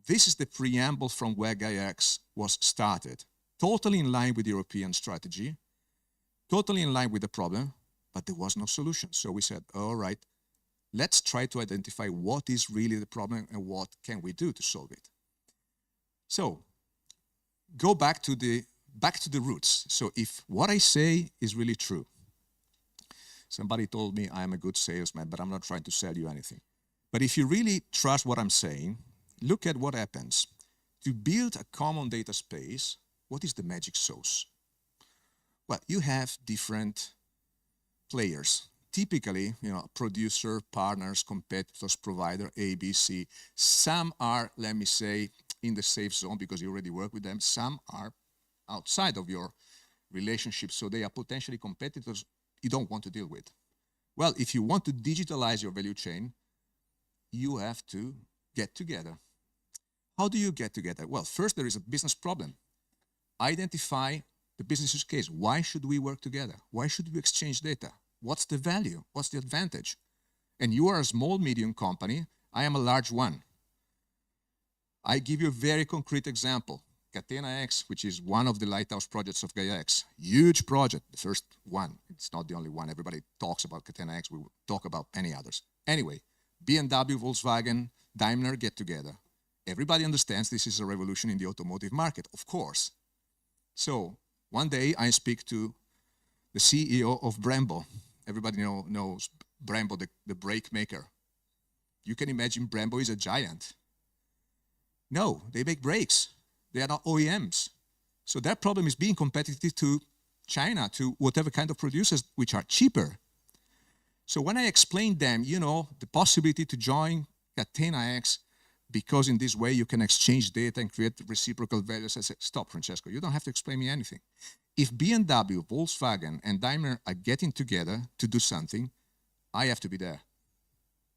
This is the preamble from where Gaia-X was started. Totally in line with the European strategy, totally in line with the problem, but there was no solution. So we said, all right, let's try to identify what is really the problem and what can we do to solve it. So go back to the roots. So if what I say is really true, somebody told me I'm a good salesman, but I'm not trying to sell you anything. But if you really trust what I'm saying, look at what happens. To build a common data space, what is the magic sauce? Well, you have different players. Typically, producer, partners, competitors, provider, A, B, C. Some are, let me say, in the safe zone because you already work with them. Some are outside of your relationship, so they are potentially competitors you don't want to deal with. Well, if you want to digitalize your value chain, you have to get together. How do you get together? Well, first there is a business problem. Identify the business use case. Why should we work together? Why should we exchange data? What's the value? What's the advantage? And you are a small, medium company. I am a large one. I give you a very concrete example. Gaia-X, which is one of the lighthouse projects of Gaia-X. Huge project, the first one. It's not the only one. Everybody talks about Gaia-X. We will talk about many others. Anyway, BMW, Volkswagen, Daimler get together. Everybody understands this is a revolution in the automotive market, of course. So one day I speak to the CEO of Brembo. Everybody knows Brembo, the brake maker. You can imagine Brembo is a giant. No, they make brakes. They are not OEMs. So their problem is being competitive to China, to whatever kind of producers which are cheaper. So when I explain them, the possibility to join Gaia-X, because in this way you can exchange data and create reciprocal values, I say, stop, Francesco, you don't have to explain me anything. If BMW, Volkswagen, and Daimler are getting together to do something, I have to be there,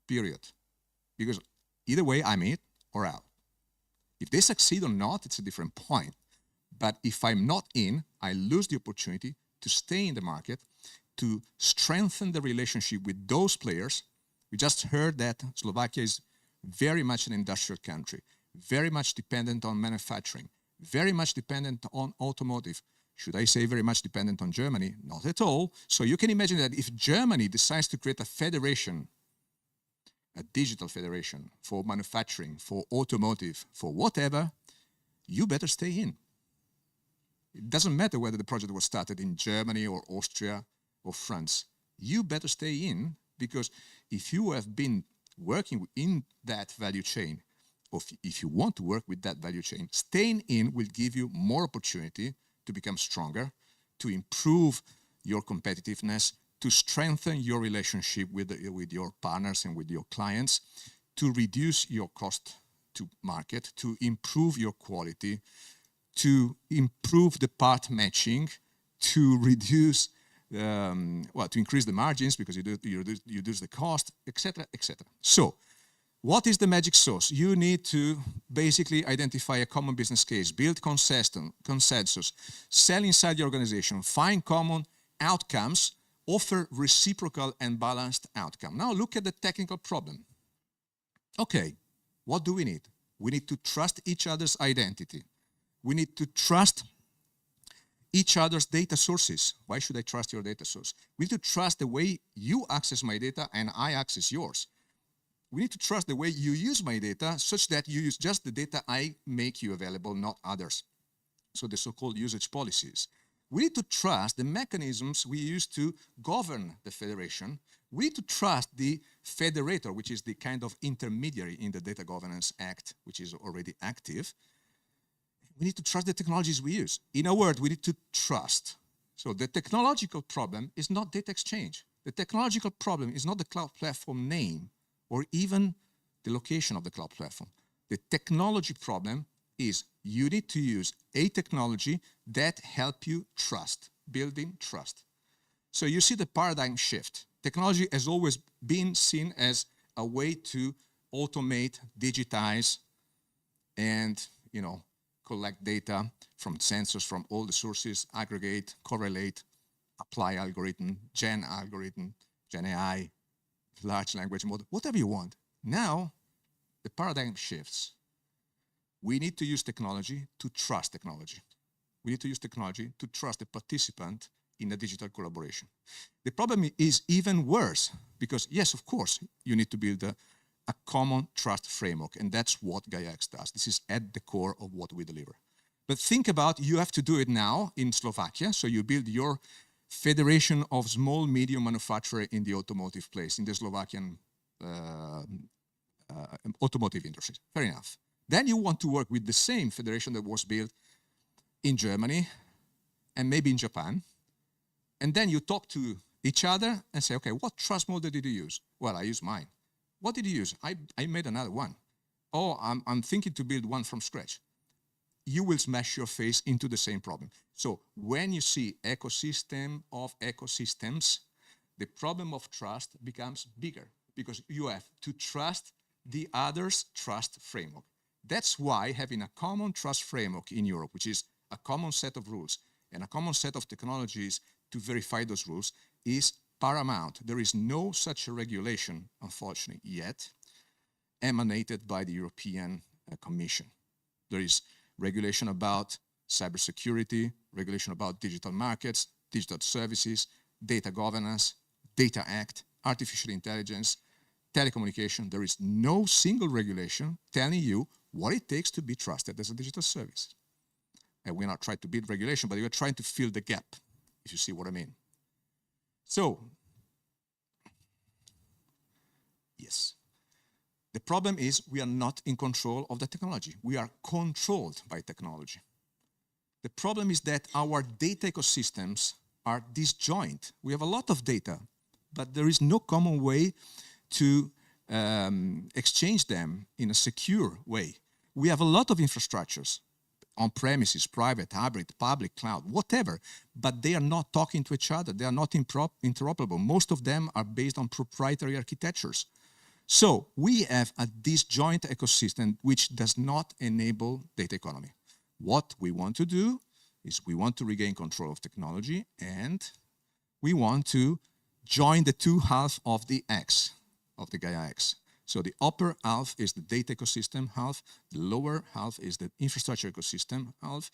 period. Because either way, I'm in or out. If they succeed or not, it's a different point. But if I'm not in, I lose the opportunity to stay in the market, to strengthen the relationship with those players. We just heard that Slovakia is very much an industrial country, very much dependent on manufacturing, very much dependent on automotive. Should I say very much dependent on Germany? Not at all. So you can imagine that if Germany decides to create a federation, a digital federation for manufacturing, for automotive, for whatever, you better stay in. It doesn't matter whether the project was started in Germany or Austria or France. You better stay in, because if you have been working in that value chain, or if you want to work with that value chain, staying in will give you more opportunity to become stronger, to improve your competitiveness, to strengthen your relationship with your partners and with your clients, to reduce your cost to market, to improve your quality, to improve the part matching, to reduce, to increase the margins because you reduce the cost, etc., etc. So, what is the magic sauce? You need to basically identify a common business case, build consensus, sell inside the organization, find common outcomes, offer reciprocal and balanced outcome. Now look at the technical problem. Okay, what do we need? We need to trust each other's identity. We need to trust each other's data sources. Why should I trust your data source? We need to trust the way you access my data and I access yours. We need to trust the way you use my data such that you use just the data I make you available, not others. So the so-called usage policies. We need to trust the mechanisms we use to govern the federation. We need to trust the federator, which is the kind of intermediary in the Data Governance Act, which is already active. We need to trust the technologies we use. In a word, we need to trust. So the technological problem is not data exchange. The technological problem is not the cloud platform name or even the location of the cloud platform. The technology problem is you need to use a technology that help you trust, building trust. So you see the paradigm shift. Technology has always been seen as a way to automate, digitize, and collect data from sensors, from all the sources, aggregate, correlate, apply algorithm, Gen AI, large language model, whatever you want. Now, the paradigm shifts. We need to use technology to trust technology. We need to use technology to trust the participant in a digital collaboration. The problem is even worse because, yes, of course, you need to build a common trust framework, and that's what Gaia-X does. This is at the core of what we deliver. But think about, you have to do it now in Slovakia, so you build your federation of small, medium manufacturer in the automotive place, in the Slovakian automotive industry. Fair enough. Then you want to work with the same federation that was built in Germany and maybe in Japan. And then you talk to each other and say, okay, what trust model did you use? Well, I used mine. What did you use? I made another one. Oh, I'm thinking to build one from scratch. You will smash your face into the same problem. So when you see ecosystem of ecosystems, the problem of trust becomes bigger because you have to trust the other's trust framework. That's why having a common trust framework in Europe, which is a common set of rules and a common set of technologies to verify those rules, is paramount. There is no such a regulation, unfortunately, yet emanated by the European Commission. There is regulation about cybersecurity, regulation about digital markets, digital services, data governance, Data Act, artificial intelligence, telecommunication. There is no single regulation telling you what it takes to be trusted as a digital service. And we're not trying to build regulation, but we're trying to fill the gap, if you see what I mean. So, yes. The problem is we are not in control of the technology. We are controlled by technology. The problem is that our data ecosystems are disjoint. We have a lot of data, but there is no common way to exchange them in a secure way. We have a lot of infrastructures, on-premises, private, hybrid, public, cloud, whatever, but they are not talking to each other. They are not interoperable. Most of them are based on proprietary architectures. So we have a disjoint ecosystem which does not enable data economy. What we want to do is we want to regain control of technology and we want to join the two halves of the X, of the Gaia-X. So the upper half is the data ecosystem half, the lower half is the infrastructure ecosystem half.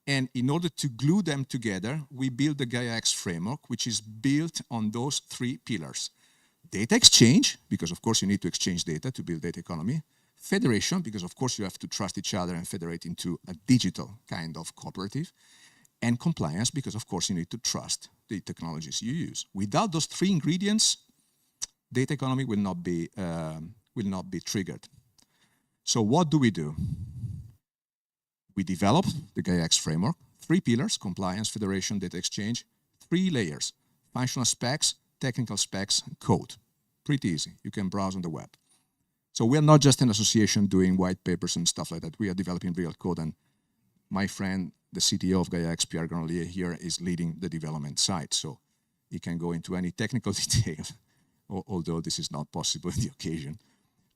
And in order to glue them together, we build the Gaia-X framework, which is built on those three pillars. Data exchange, because of course you need to exchange data to build data economy. Federation, because of course you have to trust each other and federate into a digital kind of cooperative. And compliance, because of course you need to trust the technologies you use. Without those three ingredients, data economy will not be triggered. So what do? We develop the Gaia-X framework, three pillars: compliance, federation, data exchange, three layers: functional specs, technical specs, code. Pretty easy. You can browse on the web. So we're not just an association doing white papers and stuff like that. We are developing real code, and my friend, the CTO of Gaia-X, Pierre Granlier here, is leading the development side. So he can go into any technical detail, although this is not possible in the occasion.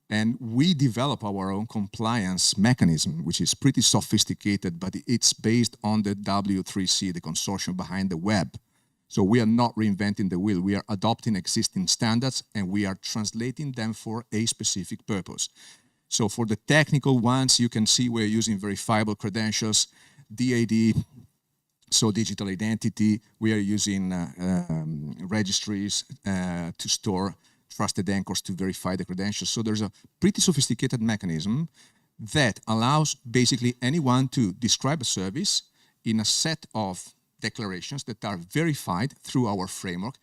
And we develop our own compliance mechanism, which is pretty sophisticated, but it's based on the W3C, the consortium behind the web. So we are not reinventing the wheel. We are adopting existing standards and we are translating them for a specific purpose. So for the technical ones, you can see we're using verifiable credentials, DID, so digital identity. We are using registries to store trusted anchors to verify the credentials. So there's a pretty sophisticated mechanism that allows basically anyone to describe a service in a set of declarations that are verified through our framework,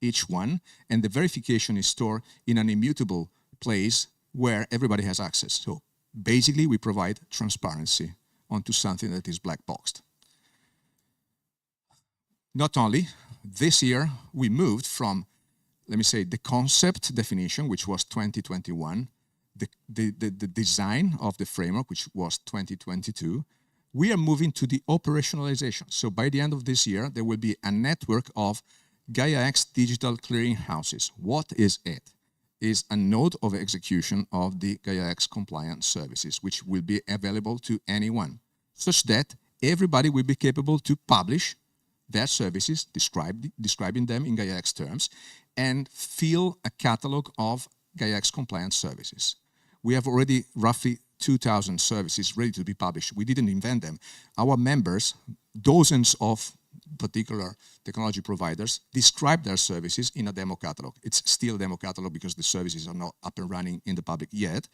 each one, and the verification is stored in an immutable place where everybody has access. So basically we provide transparency onto something that is black boxed. Not only, this year we moved from, let me say, the concept definition, which was 2021, the design of the framework, which was 2022, we are moving to the operationalization. So by the end of this year, there will be a network of Gaia-X digital clearing houses. What is it? Is a node of execution of the Gaia-X compliance services, which will be available to anyone, such that everybody will be capable to publish their services, describing them in Gaia-X terms, and fill a catalog of Gaia-X compliance services. We have already roughly 2,000 services ready to be published. We didn't invent them. Our members, dozens of particular technology providers, describe their services in a demo catalog. It's still a demo catalog because the services are not up and running in the public yet,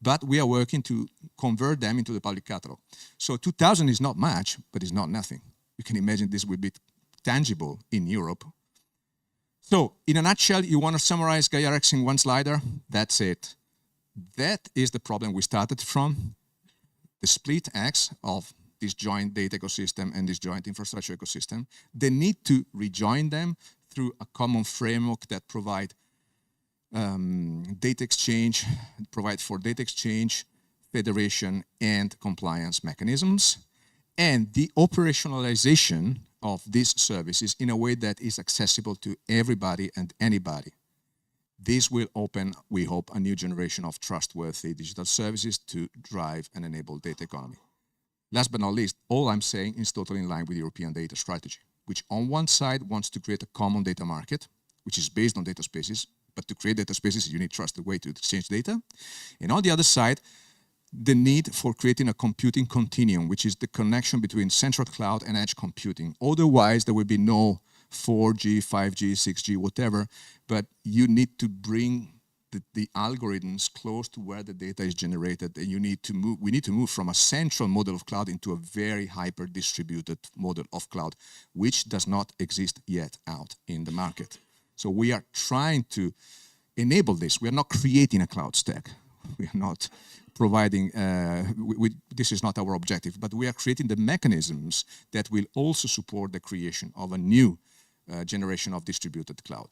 but we are working to convert them into the public catalog. So 2,000 is not much, but it's not nothing. You can imagine this will be tangible in Europe. So in a nutshell, you want to summarize Gaia-X in one slider? That's it. That is the problem we started from. The split X of this joint data ecosystem and this joint infrastructure ecosystem. The need to rejoin them through a common framework that provide data exchange, provide for data exchange, federation, and compliance mechanisms, and the operationalization of these services in a way that is accessible to everybody and anybody. This will open, we hope, a new generation of trustworthy digital services to drive and enable data economy. Last but not least, all I'm saying is totally in line with the European data strategy, which on one side wants to create a common data market, which is based on data spaces, but to create data spaces, you need trusted way to exchange data. And on the other side, the need for creating a computing continuum, which is the connection between central cloud and edge computing. Otherwise, there will be no 4G, 5G, 6G, whatever, but you need to bring the algorithms close to where the data is generated, and we need to move from a central model of cloud into a very hyper-distributed model of cloud, which does not exist yet out in the market. So we are trying to enable this. We are not creating a cloud stack. We are not providing, this is not our objective, but we are creating the mechanisms that will also support the creation of a new generation of distributed cloud.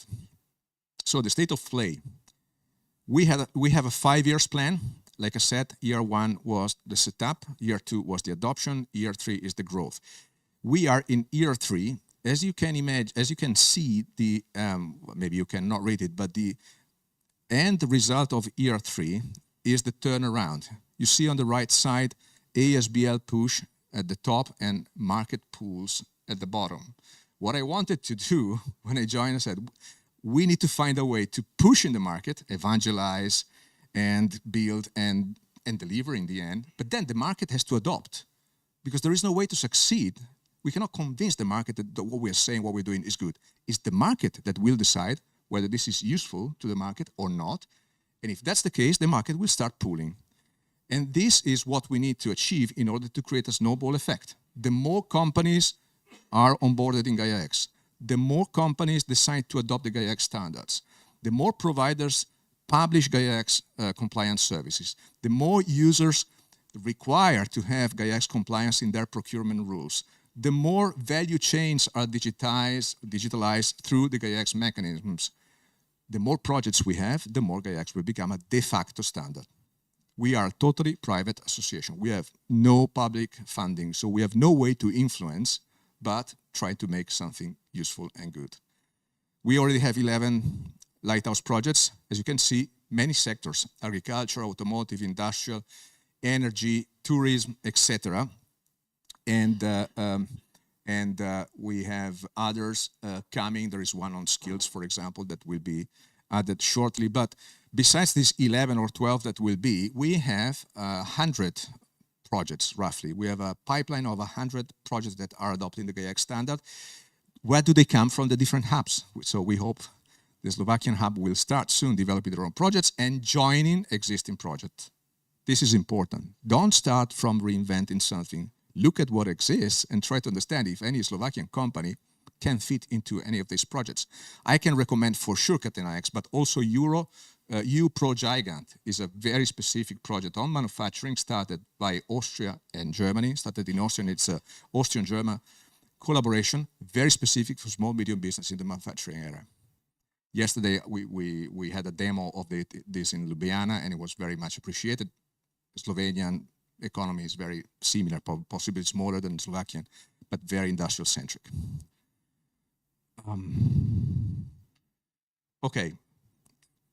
So the state of play. We have a 5-year plan. Like I said, year 1 was the setup, year 2 was the adoption, year 3 is the growth. We are in year 3. As you can imagine, as you can see, the maybe you cannot read it, but the end result of year 3 is the turnaround. You see on the right side, ASBL push at the top and market pools at the bottom. What I wanted to do when I joined, I said, we need to find a way to push in the market, evangelize, and build and deliver in the end. But then the market has to adopt, because there is no way to succeed. We cannot convince the market that what we are saying, what we're doing is good. It's the market that will decide whether this is useful to the market or not. And if that's the case, the market will start pooling. And this is what we need to achieve in order to create a snowball effect. The more companies are onboarded in Gaia-X, the more companies decide to adopt the Gaia-X standards, the more providers publish Gaia-X compliance services, the more users require to have Gaia-X compliance in their procurement rules, the more value chains are digitalized through the Gaia-X mechanisms. The more projects we have, the more Gaia-X will become a de facto standard. We are a totally private association. We have no public funding, so we have no way to influence, but try to make something useful and good. We already have 11 lighthouse projects. As you can see, many sectors: agriculture, automotive, industrial, energy, tourism, etc. And we have others coming. There is one on skills, for example, that will be added shortly. But besides these 11 or 12 that will be, we have 100 projects, roughly. We have a pipeline of 100 projects that are adopting the Gaia-X standard. Where do they come from? The different hubs. So we hope the Slovakian hub will start soon developing their own projects and joining existing projects. This is important. Don't start from reinventing something. Look at what exists and try to understand if any Slovakian company can fit into any of these projects. I can recommend for sure Catena-X, but also ProGigant is a very specific project on manufacturing, started by Austria and Germany, started in Austria, and it's an Austrian-German collaboration, very specific for small, medium business in the manufacturing area. Yesterday, we had a demo of this in Ljubljana, and it was very much appreciated. The Slovenian economy is very similar, possibly smaller than Slovakian, but very industrial-centric. Okay.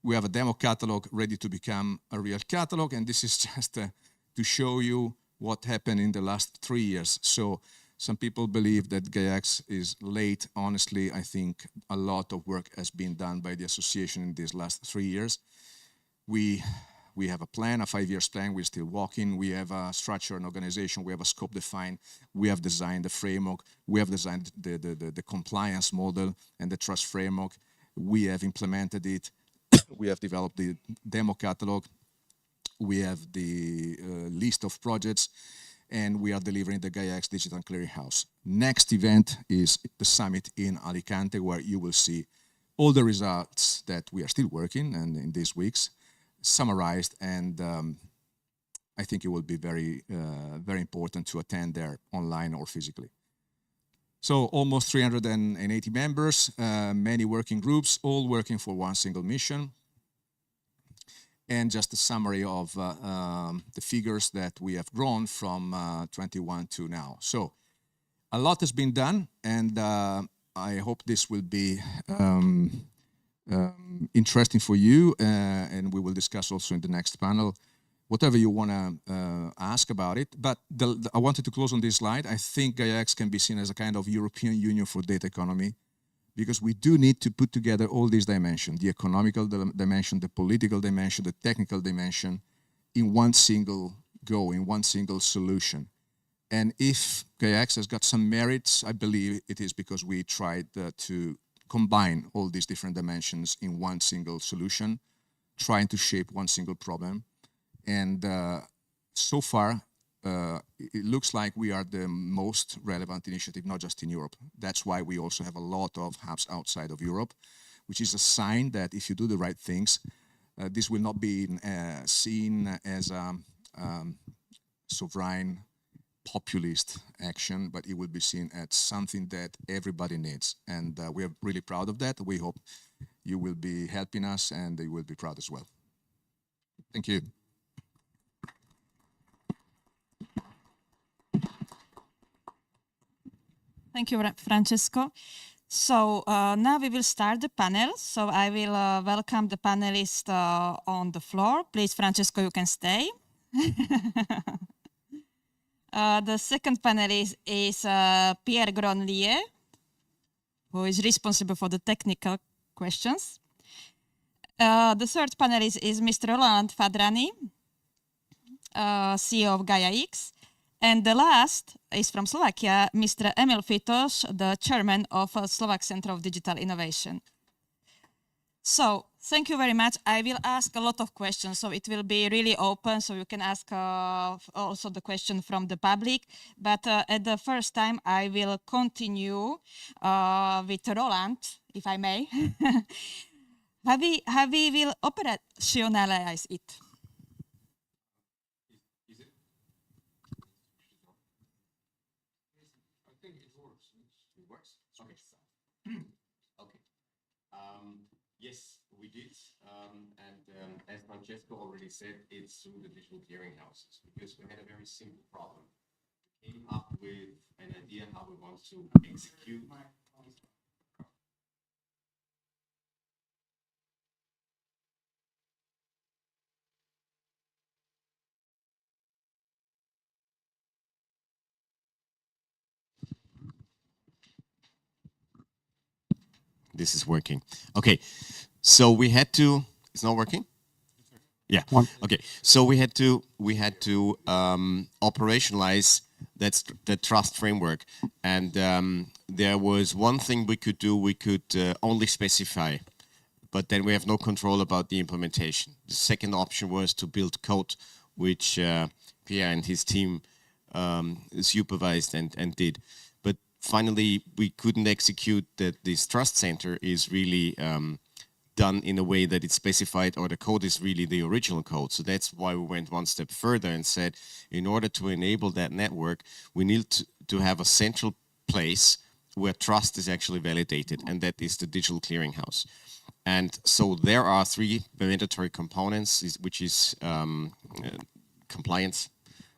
We have a demo catalog ready to become a real catalog, and this is just to show you what happened in the last 3 years. So some people believe that Gaia-X is late. Honestly, I think a lot of work has been done by the association in these last 3 years. We have a plan, a 5-year plan. We're still walking. We have a structure and organization. We have a scope defined. We have designed the framework. We have designed the compliance model and the trust framework. We have implemented it. We have developed the demo catalog. we have the list of projects, and we are delivering the Gaia-X Digital Clearinghouse. Next event is the summit in Alicante, where you will see all the results that we are still working and in these weeks summarized, and I think it will be very, very important to attend there online or physically. So almost 380 members, many working groups, all working for one single mission. And just a summary of the figures that we have grown from 21 to now. So a lot has been done, and I hope this will be interesting for you, and we will discuss also in the next panel whatever you want to ask about it. But I wanted to close on this slide. I think Gaia-X can be seen as a kind of European Union for data economy, because we do need to put together all these dimensions, the economical dimension, the political dimension, the technical dimension, in one single go, in one single solution. And if Gaia-X has got some merits, I believe it is because we tried to combine all these different dimensions in one single solution, trying to shape one single problem. And so far, it looks like we are the most relevant initiative, not just in Europe. That's why we also have a lot of hubs outside of Europe, which is a sign that if you do the right things, this will not be seen as a sovereign populist action, but it will be seen as something that everybody needs. And we are really proud of that. We hope you will be helping us, and they will be proud as well. Thank you. Thank you, Francesco. So now we will start the panel. So I will welcome the panelists on the floor. Please, Francesco, you can stay. The second panelist is Pierre Gronlier, who is responsible for the technical questions. The third panelist is Mr. Roland Fadrani, CEO of Gaia-X. And the last is from Slovakia, Mr. Emil Fitos, the chairman of Slovak Center of Digital Innovation. So, thank you very much. I will ask a lot of questions, so it will be really open, so you can ask also the question from the public. But at the first time, I will continue with Roland, if I may. How we will operationalize it? Yes, we did. As Francesco already said, it's through the digital clearinghouses, because we had a very simple problem. We came up with an idea how we want to execute. This is working. Okay, so we had to. It's not working. Yeah. Okay. So we had to operationalize that trust framework, and there was one thing we could do. We could only specify, but then we have no control about the implementation. The second option was to build code, which Pierre and his team supervised and did. But finally, we couldn't execute that. This trust center is really done in a way that it's specified, or the code is really the original code. So that's why we went one step further and said, in order to enable that network, we need to have a central place where trust is actually validated, and that is the digital clearinghouse. And so there are three mandatory components, which is compliance,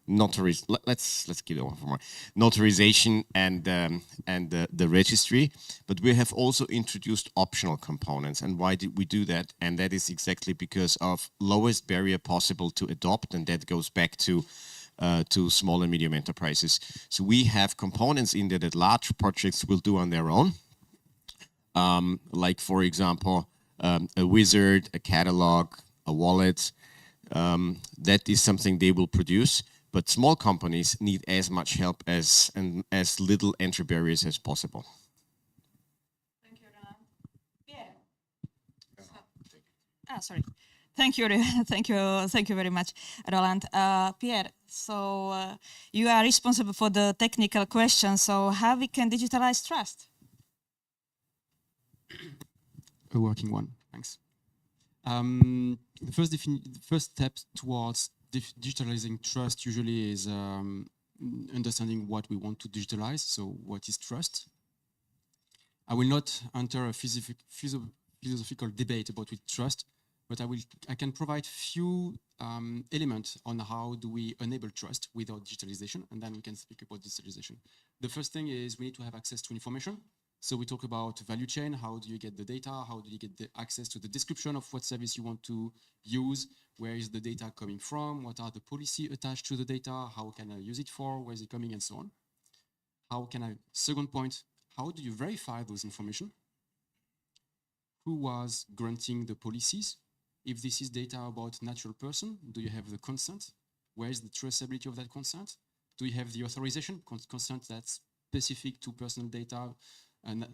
let's give it one for more. Notarization and the registry, but we have also introduced optional components. And why did we do that? And that is exactly because of lowest barrier possible to adopt, and that goes back to small and medium enterprises. So we have components in there that large projects will do on their own, like for example a wizard, a catalog, a wallet. That is something they will produce. But small companies need as much help as little entry barriers as possible. Thank you, Roland. Pierre. Sorry. Thank you, thank you very much, Roland. Pierre, so you are responsible for the technical questions. So how we can digitalize trust? A working one. Thanks. The first step towards digitalizing trust usually is understanding what we want to digitalize. So what is trust? I will not enter a philosophical debate about with trust, but I can provide few elements on how do we enable trust without digitalization, and then we can speak about digitalization. The first thing is we need to have access to information. So we talk about value chain. How do you get the data? How do you get the access to the description of what service you want to use? Where is the data coming from? What are the policy attached to the data? How can I use it for? Where is it coming, and so on? Second point, how do you verify those information? Who was granting the policies? If this is data about natural person, do you have the consent? Where is the traceability of that consent? Do you have the authorization? Consent that's specific to personal data,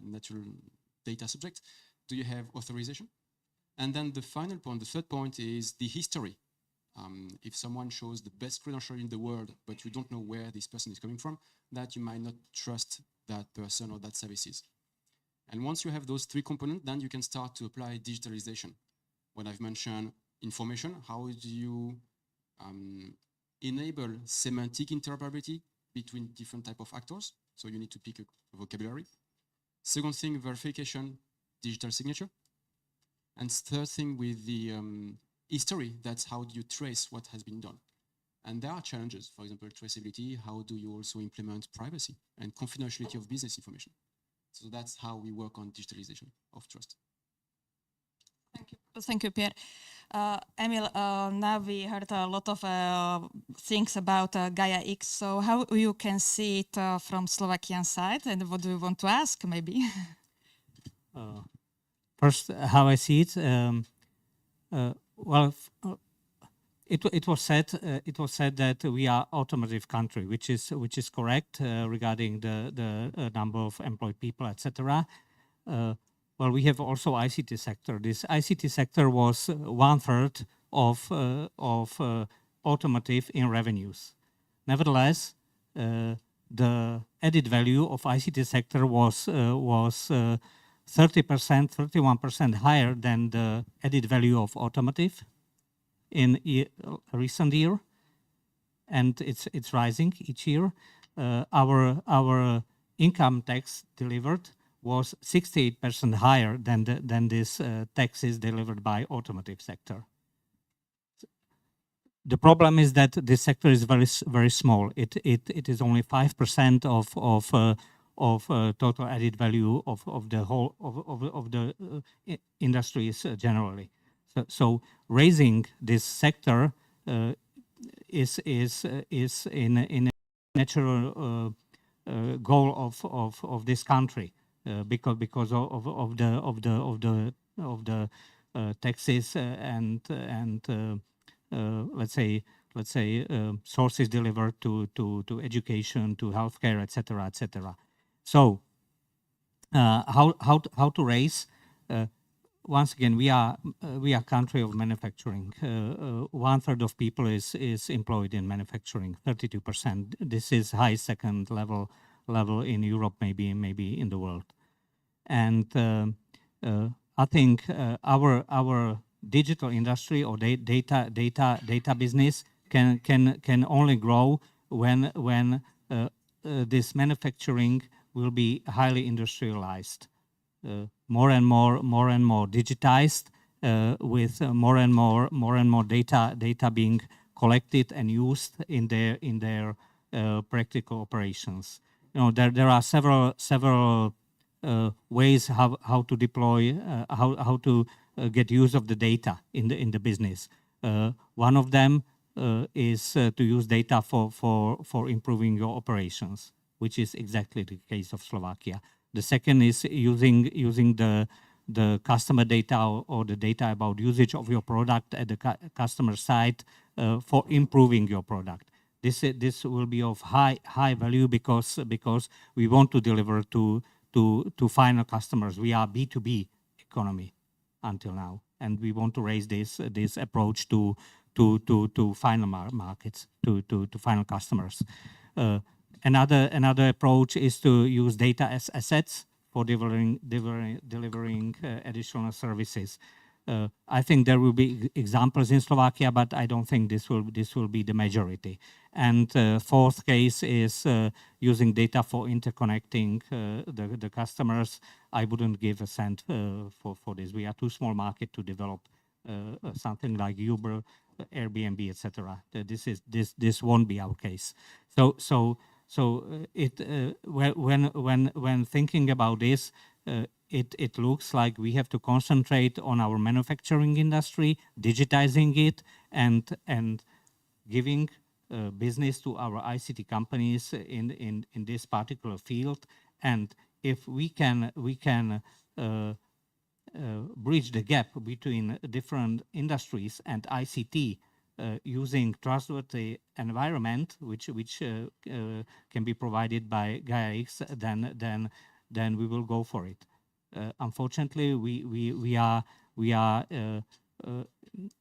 natural data subject. Do you have authorization? And then the final point, the third point, is the history. If someone shows the best credential in the world, but you don't know where this person is coming from, that you might not trust that person or that services. And once you have those three components, then you can start to apply digitalization. When I've mentioned information, how do you enable semantic interoperability between different type of actors? So you need to pick a vocabulary. Second thing, verification, digital signature. And third thing with the history, that's how do you trace what has been done. And there are challenges, for example, traceability. How do you also implement privacy and confidentiality of business information? So that's how we work on digitalization of trust. Thank you, Pierre. Emil, now we heard a lot of things about Gaia-X. So how you can see it from Slovakian side, and what do you want to ask, maybe? First, how I see it. It was said that we are automotive country, which is correct regarding the number of employed people, etc. Well, we have also ICT sector. This ICT sector was 1/3 of automotive in revenues. Nevertheless, the added value of ICT sector was 30%, 31% higher than the added value of automotive in recent year, and it's rising each year. Our income tax delivered was 68% higher than this taxes delivered by automotive sector. The problem is that this sector is very small. It is only 5% of total added value of the whole of the industries generally. So raising this sector is in a natural goal of this country. Because of the taxes and let's say sources delivered to education, to healthcare, etc., etc. So how to raise? Once again, we are a country of manufacturing. 1/3 of people is employed in manufacturing. 32%. This is high second level in Europe, maybe in the world. And I think our digital industry or data business can only grow when this manufacturing will be highly industrialized, more and more digitized, with more and more data being collected and used in their practical operations. There are several ways how to deploy, how to get use of the data in the business. One of them is to use data for improving your operations, which is exactly the case of Slovakia. The second is using the customer data or the data about usage of your product at the customer side for improving your product. This will be of high value because we want to deliver to final customers. We are B2B economy until now, and we want to raise this approach to final markets, to final customers. Another approach is to use data as assets for delivering additional services. I think there will be examples in Slovakia, but I don't think this will be the majority. And fourth case is using data for interconnecting the customers. I wouldn't give a cent for this. We are too small market to develop something like Uber, Airbnb, etc. This won't be our case. So when thinking about this, it looks like we have to concentrate on our manufacturing industry, digitizing it, and giving business to our ICT companies in this particular field. And if we can bridge the gap between different industries and ICT using trustworthy environment, which can be provided by Gaia-X, then we will go for it. Unfortunately, we are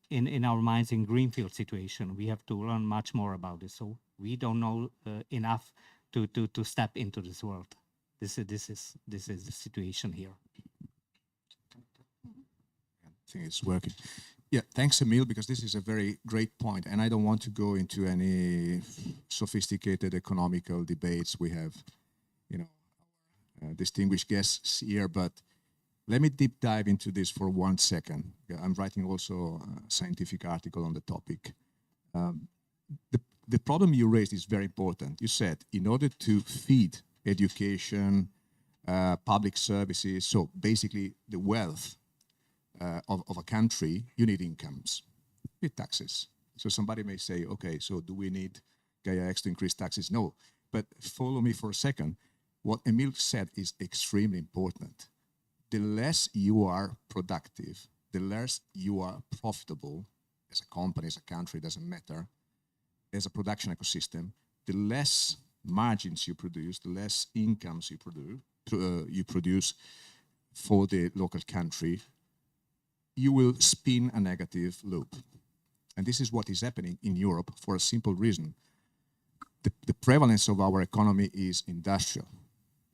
in our minds in greenfield situation. We have to learn much more about this. So we don't know enough to step into this world. This is the situation here. I think it's working. Yeah, thanks, Emil, because this is a very great point, and I don't want to go into any sophisticated economical debates. We have, distinguished guests here, but let me deep dive into this for 1 second. I'm writing also a scientific article on the topic. The problem you raised is very important. You said in order to feed education, public services, so basically the wealth of a country, you need incomes, you need taxes. So somebody may say, okay, so do we need Gaia-X to increase taxes? No, but follow me for a second. What Emil said is extremely important. The less you are productive, the less you are profitable as a company, as a country, doesn't matter, as a production ecosystem, the less margins you produce, the less incomes you produce for the local country, you will spin a negative loop. And this is what is happening in Europe for a simple reason. The prevalence of our economy is industrial,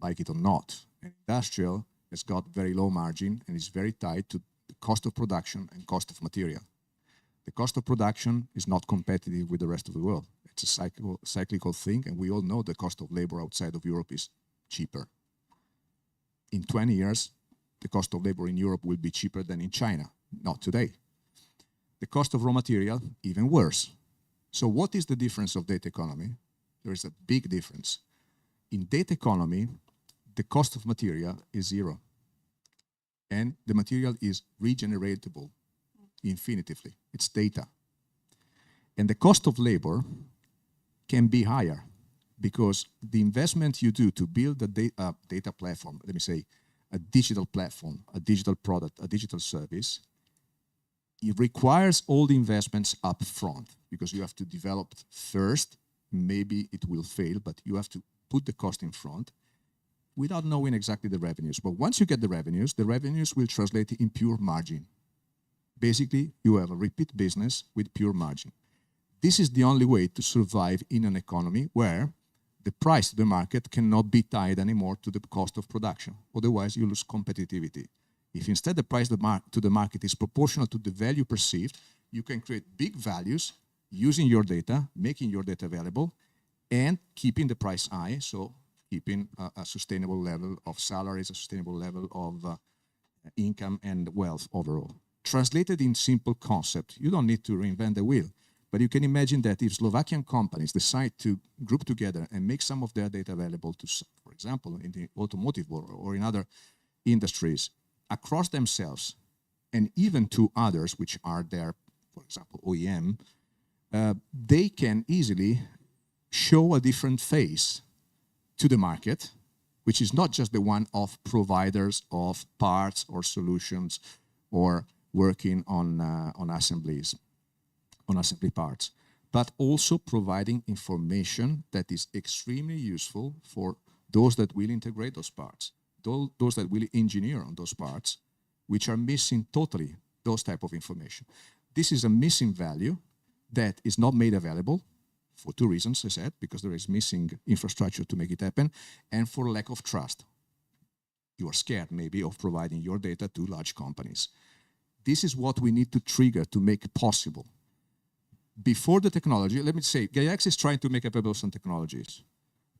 like it or not. And industrial has got very low margin and is very tied to the cost of production and cost of material. The cost of production is not competitive with the rest of the world. It's a cyclical thing, and we all know the cost of labor outside of Europe is cheaper. In 20 years, the cost of labor in Europe will be cheaper than in China. Not today. The cost of raw material, even worse. So what is the difference of data economy? There is a big difference. In data economy, the cost of material is zero. And the material is regeneratable infinitively. It's data. And the cost of labor can be higher because the investment you do to build a data platform, let me say, a digital platform, a digital product, a digital service, it requires all the investments up front because you have to develop first. Maybe it will fail, but you have to put the cost in front without knowing exactly the revenues. But once you get the revenues will translate in pure margin. Basically, you have a repeat business with pure margin. This is the only way to survive in an economy where the price to the market cannot be tied anymore to the cost of production. Otherwise, you lose competitivity. If instead the price to the market is proportional to the value perceived, you can create big values using your data, making your data available, and keeping the price high, so keeping a sustainable level of salaries, a sustainable level of income and wealth overall. Translated in simple concept, you don't need to reinvent the wheel. But you can imagine that if Slovakian companies decide to group together and make some of their data available to, for example, in the automotive world or in other industries, across themselves, and even to others which are there, for example, OEM, they can easily show a different face to the market, which is not just the one of providers of parts or solutions or working on assemblies. On assembly parts, but also providing information that is extremely useful for those that will integrate those parts, those that will engineer on those parts, which are missing totally those type of information. This is a missing value that is not made available for two reasons, I said, because there is missing infrastructure to make it happen, and for lack of trust. You are scared maybe of providing your data to large companies. This is what we need to trigger to make it possible. Before the technology, let me say, Gaia-X is trying to make available some technologies,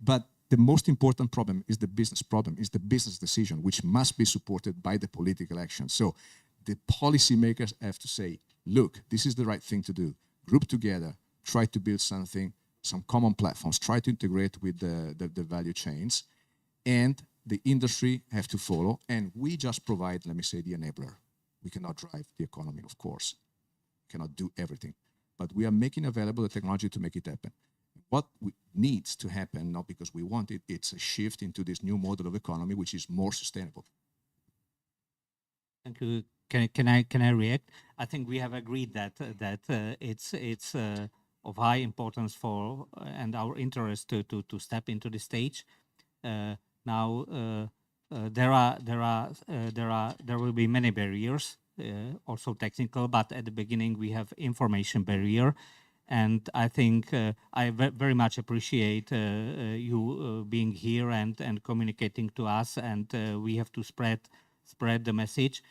but the most important problem is the business problem, is the business decision, which must be supported by the political action. So the policymakers have to say, look, this is the right thing to do. Group together, try to build something, some common platforms, try to integrate with the value chains, and the industry have to follow, and we just provide, let me say, the enabler. We cannot drive the economy, of course. We cannot do everything. But we are making available the technology to make it happen. What needs to happen, not because we want it, it's a shift into this new model of economy, which is more sustainable. Thank you. Can I react? I think we have agreed that it's of high importance for and our interest to step into the stage. Now there will be many barriers, also technical, but at the beginning we have information barrier. And I think I very much appreciate you being here and communicating to us, and we have to spread the message.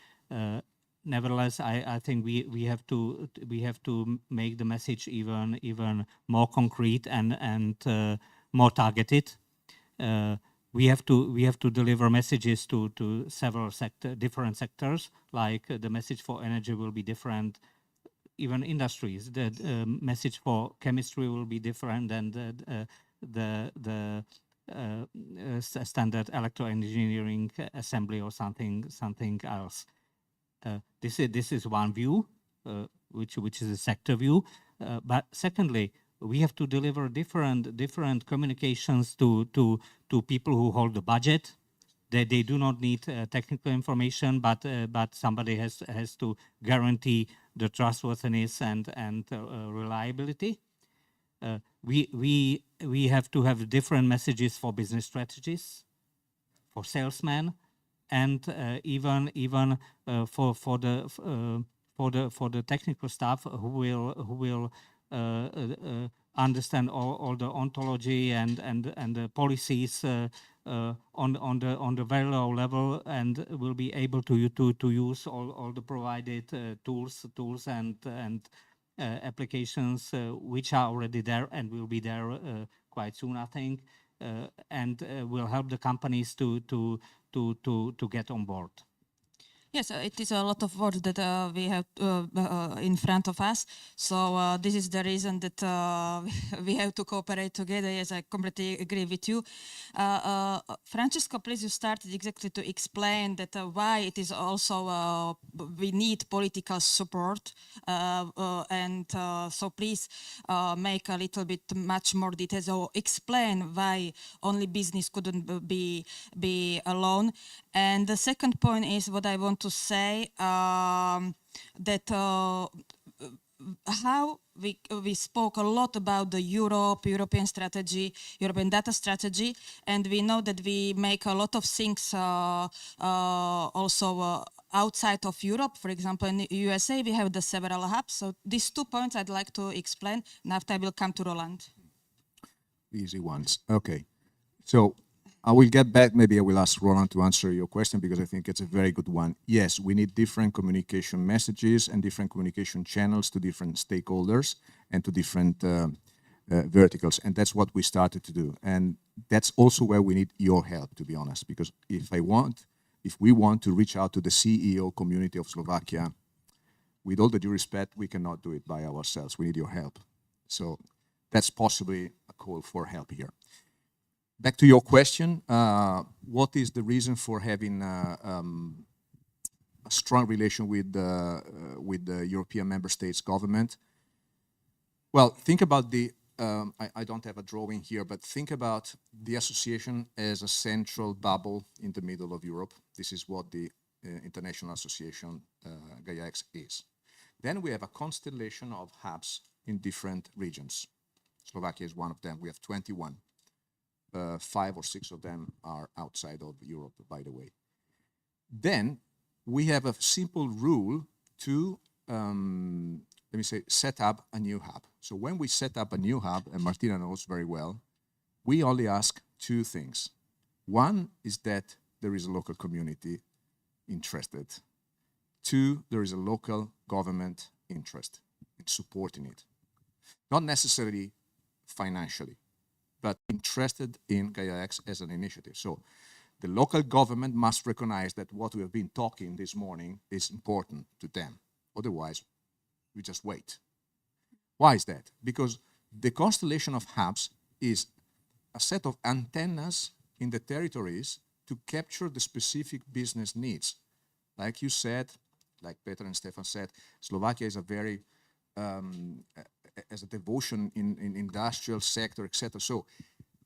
Nevertheless, I think we have to make the message even more concrete and more targeted. We have to deliver messages to several different sectors. Like the message for energy will be different. Even industries, the message for chemistry will be different than the standard electroengineering assembly or something else. This is one view, which is a sector view. But secondly, we have to deliver different communications to people who hold the budget. They do not need technical information, but somebody has to guarantee the trustworthiness and reliability. We have to have different messages for business strategies, for salesmen, and even for the technical staff who will understand all the ontology and the policies on the very low level, and will be able to use all the provided tools and applications which are already there and will be there quite soon, I think, and will help the companies to get on board. Yes, it is a lot of work that we have in front of us. So this is the reason that we have to cooperate together. Yes, I completely agree with you. Francesco, please, you started exactly to explain that why it is also we need political support. And so please make a little bit much more details or explain why only business couldn't be alone. And the second point is what I want to say, that how we spoke a lot about the European strategy, European data strategy, and we know that we make a lot of things also outside of Europe. For example, in the USA, we have the several hubs. So these 2 points I'd like to explain, and after I will come to Roland. Easy ones. Okay. So I will get back, maybe I will ask Roland to answer your question because I think it's a very good one. Yes, we need different communication messages and different communication channels to different stakeholders and to different verticals. And that's what we started to do. And that's also where we need your help, to be honest, because if we want to reach out to the CEO community of Slovakia, with all the due respect, we cannot do it by ourselves. We need your help. So that's possibly a call for help here. Back to your question, what is the reason for having a strong relation with the European member states government? Well, think about I don't have a drawing here, but think about the association as a central bubble in the middle of Europe. This is what the international association Gaia-X is. Then we have a constellation of hubs in different regions. Slovakia is one of them. We have 21. 5 or 6 of them are outside of Europe, by the way. Then we have a simple rule to, let me say, set up a new hub. So when we set up a new hub, and Martina knows very well, we only ask two things. One is that there is a local community interested. Two, there is a local government interest in supporting it. Not necessarily financially, but interested in Gaia-X as an initiative. So the local government must recognize that what we have been talking this morning is important to them. Otherwise, we just wait. Why is that? Because the constellation of hubs is a set of antennas in the territories to capture the specific business needs. Like you said, like Peter and Stefan said, Slovakia is a very, as a devotion in industrial sector, etc. So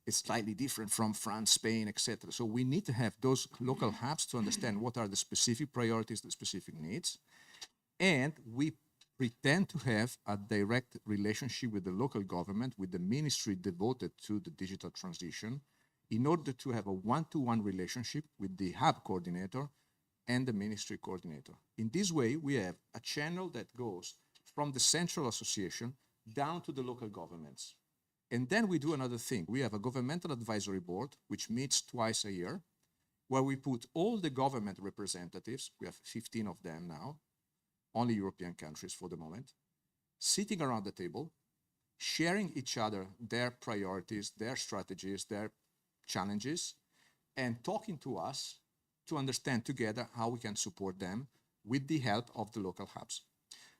it's slightly different from France, Spain, etc. So we need to have those local hubs to understand what are the specific priorities, the specific needs. And we pretend to have a direct relationship with the local government, with the ministry devoted to the digital transition, in order to have a one-to-one relationship with the hub coordinator and the ministry coordinator. In this way, we have a channel that goes from the central association down to the local governments. And then we do another thing. We have a governmental advisory board, which meets twice a year, where we put all the government representatives, we have 15 of them now, only European countries for the moment, sitting around the table, sharing each other their priorities, their strategies, their challenges, and talking to us to understand together how we can support them with the help of the local hubs.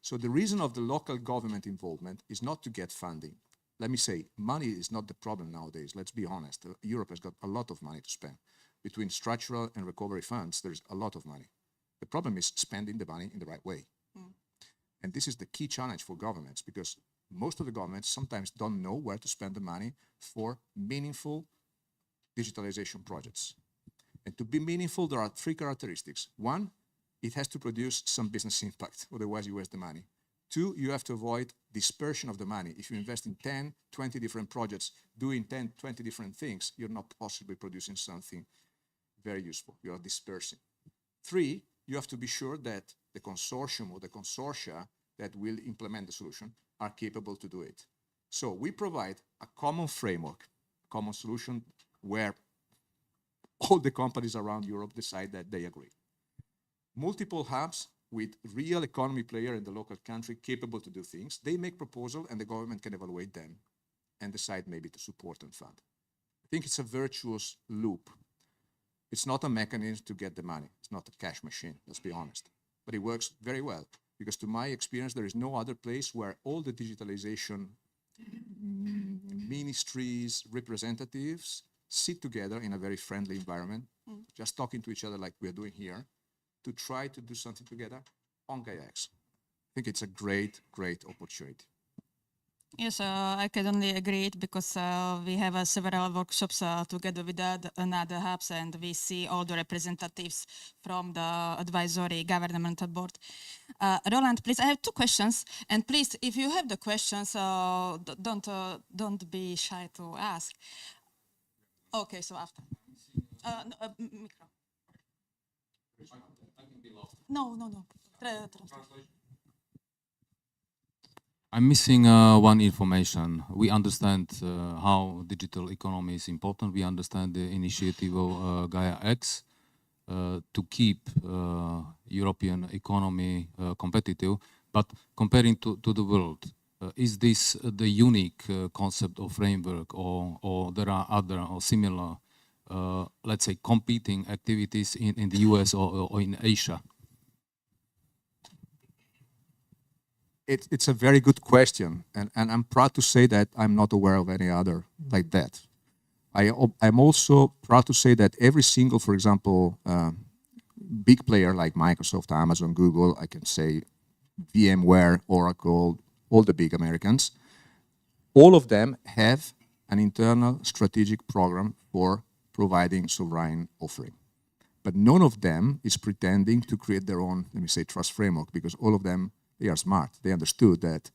So the reason of the local government involvement is not to get funding. Let me say, money is not the problem nowadays. Let's be honest. Europe has got a lot of money to spend. Between structural and recovery funds, there's a lot of money. The problem is spending the money in the right way. And this is the key challenge for governments, because most of the governments sometimes don't know where to spend the money for meaningful digitalization projects. And to be meaningful, there are three characteristics. One, it has to produce some business impact, otherwise you waste the money. Two, you have to avoid dispersion of the money. If you invest in 10, 20 different projects, doing 10, 20 different things, you're not possibly producing something very useful. You are dispersing. Three, you have to be sure that the consortium or the consortia that will implement the solution are capable to do it. So we provide a common framework, a common solution where all the companies around Europe decide that they agree. Multiple hubs with real economy player in the local country capable to do things. They make proposal and the government can evaluate them and decide maybe to support and fund. I think it's a virtuous loop. It's not a mechanism to get the money. It's not a cash machine, let's be honest. But it works very well, because to my experience, there is no other place where all the digitalization ministries, representatives sit together in a very friendly environment, just talking to each other like we're doing here, to try to do something together on Gaia-X. I think it's a great, great opportunity. Yes, I can only agree it because we have several workshops together with another hubs, and we see all the representatives from the advisory governmental board. Roland, please, I have two questions, and please, if you have the questions, don't be shy to ask. Okay, so after. Micro. No. I'm missing one information. We understand how digital economy is important. We understand the initiative of Gaia-X to keep European economy competitive. But comparing to the world, is this the unique concept of framework, or there are other or similar, let's say, competing activities in the US or in Asia? It's a very good question, and I'm proud to say that I'm not aware of any other like that. I'm also proud to say that every single, for example, big player like Microsoft, Amazon, Google, I can say VMware, Oracle, all the big Americans, all of them have an internal strategic program for providing sovereign offering. But none of them is pretending to create their own, let me say, trust framework, because all of them, they are smart. They understood that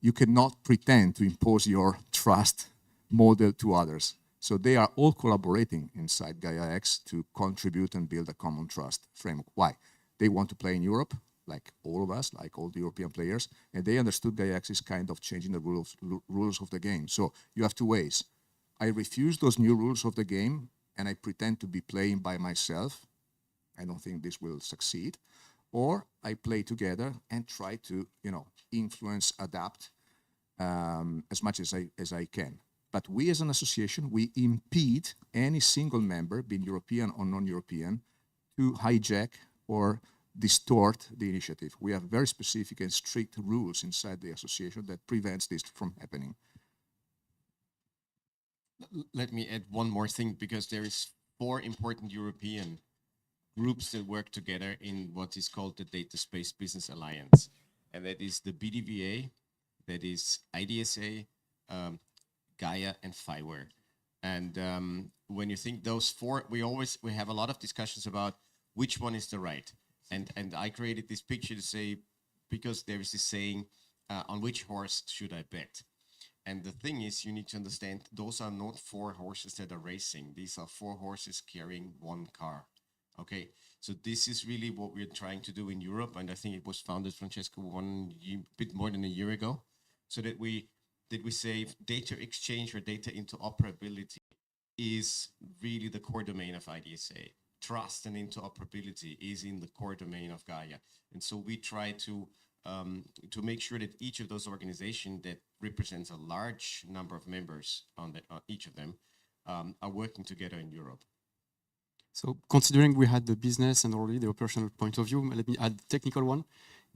you cannot pretend to impose your trust model to others. So they are all collaborating inside Gaia-X to contribute and build a common trust framework. Why? They want to play in Europe. like all of us, like all the European players, and they understood Gaia-X is kind of changing the rules of the game. So you have two ways. I refuse those new rules of the game, and I pretend to be playing by myself. I don't think this will succeed. Or I play together and try to, influence, adapt as much as I can. But we as an association, we impede any single member, being European or non-European, to hijack or distort the initiative. We have very specific and strict rules inside the association that prevents this from happening. Let me add one more thing, because there is 4 important European groups that work together in what is called the Data Space Business Alliance. And that is the BDVA, that is IDSA, Gaia, and FIWARE. And when you think those 4, we have a lot of discussions about which one is the right. And I created this picture to say, because there is this saying, on which horse should I bet? And the thing is, you need to understand, those are not 4 horses that are racing. These are 4 horses carrying 1 car. Okay, so this is really what we're trying to do in Europe, and I think it was founded, Francesco, bit more than a year ago, so that we say data exchange or data interoperability is really the core domain of IDSA. Trust and interoperability is in the core domain of Gaia, and so we try to make sure that each of those organizations that represents a large number of members on each of them are working together in Europe. So considering we had the business and already the operational point of view, let me add the technical one.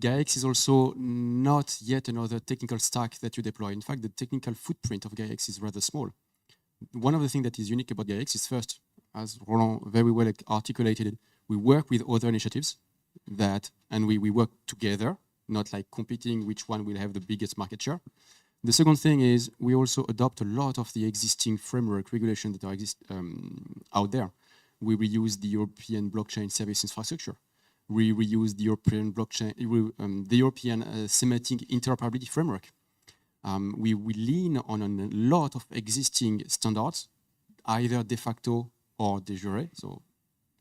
Gaia-X is also not yet another technical stack that you deploy. In fact, the technical footprint of Gaia-X is rather small. One of the things that is unique about Gaia-X is, first, as Roland very well articulated it, we work with other initiatives and we work together, not like competing which one will have the biggest market share. The second thing is we also adopt a lot of the existing framework regulations that are out there. We reuse the European blockchain service infrastructure. We reuse the European blockchain, the European semantic interoperability framework. We lean on a lot of existing standards, either de facto or de jure, so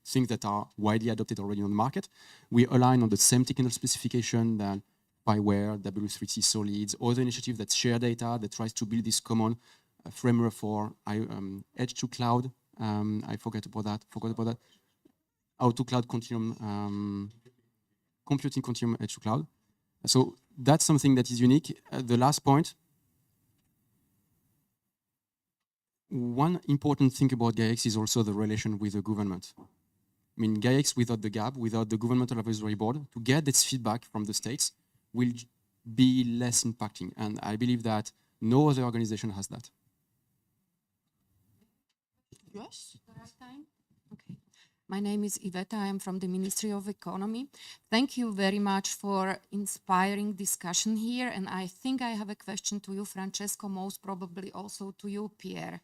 things that are widely adopted already on the market. We align on the same technical specification than FIWARE, W3C Solids, other initiatives that share data, that tries to build this common framework for edge to cloud. I forgot about that. Out to cloud continuum, computing continuum edge to cloud. So that's something that is unique. The last point, one important thing about Gaia-X is also the relation with the government. I mean, Gaia-X without the GAB, without the governmental advisory board, to get this feedback from the states will be less impacting. And I believe that no other organization has that. Yes. Okay. My name is Iveta. I am from the Ministry of Economy. Thank you very much for inspiring discussion here. And I think I have a question to you, Francesco, most probably also to you, Pierre.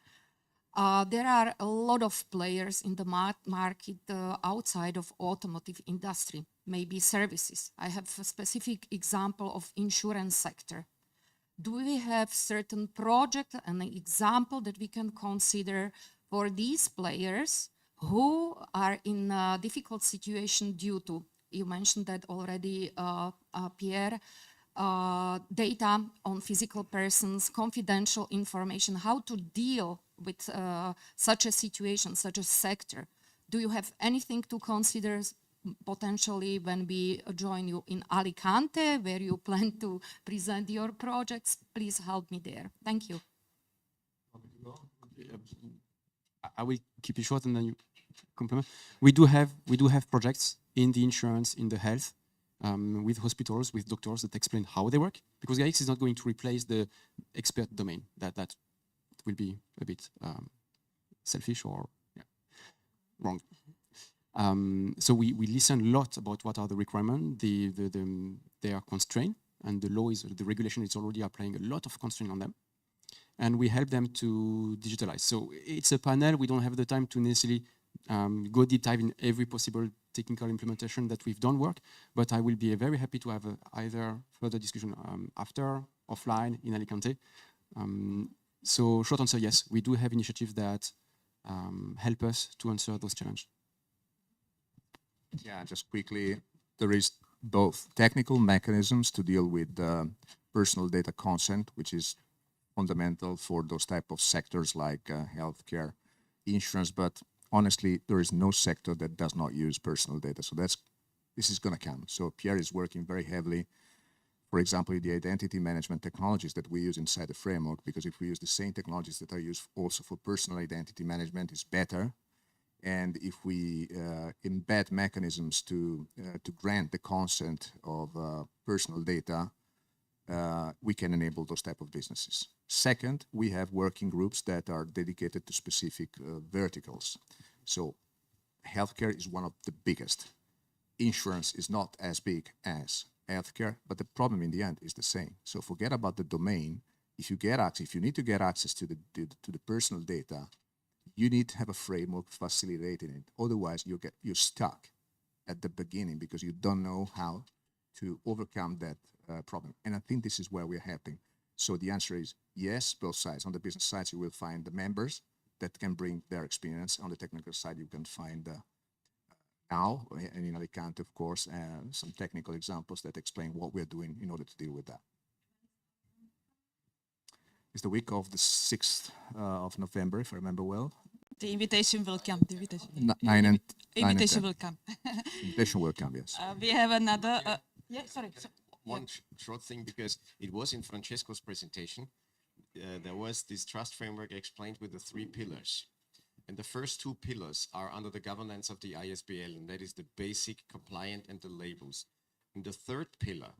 There are a lot of players in the market outside of automotive industry, maybe services. I have a specific example of insurance sector. Do we have certain project and an example that we can consider for these players who are in a difficult situation due to, you mentioned that already, Pierre, data on physical persons, confidential information, how to deal with such a situation, such a sector? Do you have anything to consider potentially when we join you in Alicante, where you plan to present your projects? Please help me there. Thank you. I will keep it short and then you complement. We do have projects in the insurance, in the health, with hospitals, with doctors that explain how they work, because Gaia-X is not going to replace the expert domain. That will be a bit selfish or wrong. So we listen a lot about what are the requirements. They are constrained, and the regulation is already applying a lot of constraint on them. And we help them to digitalize. So it's a panel. We don't have the time to necessarily go deep dive in every possible technical implementation that we've done work, but I will be very happy to have either further discussion after, offline, in Alicante. So short answer, yes, we do have initiatives that help us to answer those challenges. Yeah, just quickly, there is both technical mechanisms to deal with personal data consent, which is fundamental for those type of sectors like healthcare, insurance, but honestly, there is no sector that does not use personal data. So this is going to come. So Pierre is working very heavily, for example, the identity management technologies that we use inside the framework, because if we use the same technologies that are used also for personal identity management, is better. And if we embed mechanisms to grant the consent of personal data, we can enable those type of businesses. Second, we have working groups that are dedicated to specific verticals. So healthcare is one of the biggest. Insurance is not as big as healthcare, but the problem in the end is the same. So forget about the domain. If you need to get access to the personal data, you need to have a framework facilitating it. Otherwise, you're stuck at the beginning because you don't know how to overcome that problem. And I think this is where we're helping. So the answer is yes, both sides. On the business side, you will find the members that can bring their experience. On the technical side, you can find now, and in Alicante, of course, some technical examples that explain what we're doing in order to deal with that. It's the week of the 6th of November, if I remember well. The invitation will come. The invitation, Invitation will come. Invitation will come, yes. We have another. Yeah, sorry. One short thing, because it was in Francesco's presentation. There was this trust framework explained with the 3 pillars. And the first 2 pillars are under the governance of the ISBL, and that is the basic, compliant, and the labels. And the 3rd pillar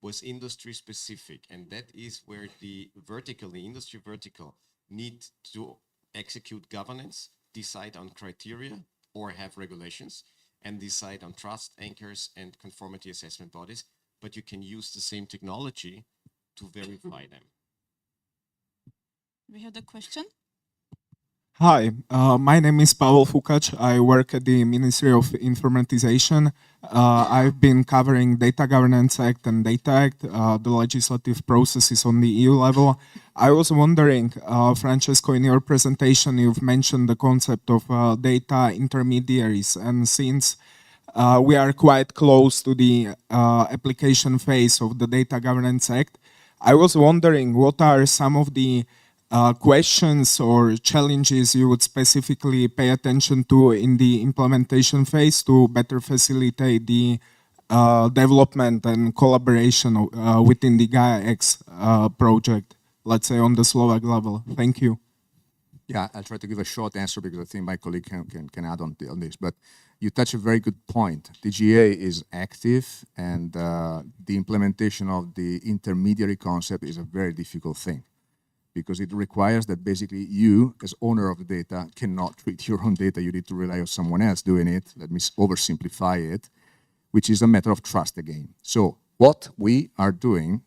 was industry specific, and that is where the industry vertical, need to execute governance, decide on criteria or have regulations, and decide on trust anchors and conformity assessment bodies, but you can use the same technology to verify them. We have the question. Hi, my name is Pavel Fukac. I work at the Ministry of Informatization. I've been covering Data Governance Act and Data Act, the legislative processes on the EU level. I was wondering, Francesco, in your presentation, you've mentioned the concept of data intermediaries. And since we are quite close to the application phase of the Data Governance Act, I was wondering what are some of the questions or challenges you would specifically pay attention to in the implementation phase to better facilitate the development and collaboration within the Gaia-X project, let's say on the Slovak level? Thank you. Yeah, I'll try to give a short answer because I think my colleague can add on this. But you touch a very good point. The GA is active, and the implementation of the intermediary concept is a very difficult thing, because it requires that basically you, as owner of the data, cannot treat your own data. You need to rely on someone else doing it. Let me oversimplify it, which is a matter of trust again. So what we are doing,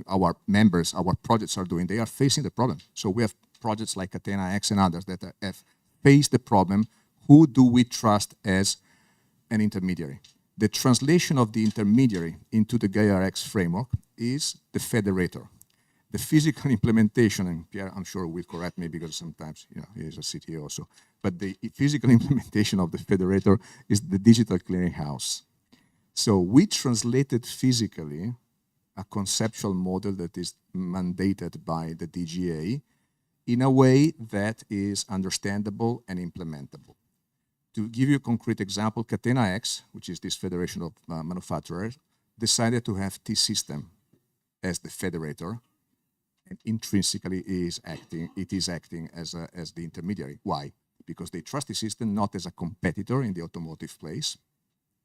our members, our projects are doing, they are facing the problem. So we have projects like Gaia-X and others that have faced the problem. Who do we trust as an intermediary? The translation of the intermediary into the Gaia-X framework is the federator. The physical implementation, and Pierre, I'm sure will correct me because sometimes he is a CTO also, but the physical implementation of the federator is the digital clearinghouse. So we translated physically a conceptual model that is mandated by the DGA in a way that is understandable and implementable. To give you a concrete example, Gaia-X, which is this federation of manufacturers, decided to have T-System as the federator, and intrinsically it is acting as the intermediary. Why? Because they trust the system not as a competitor in the automotive place.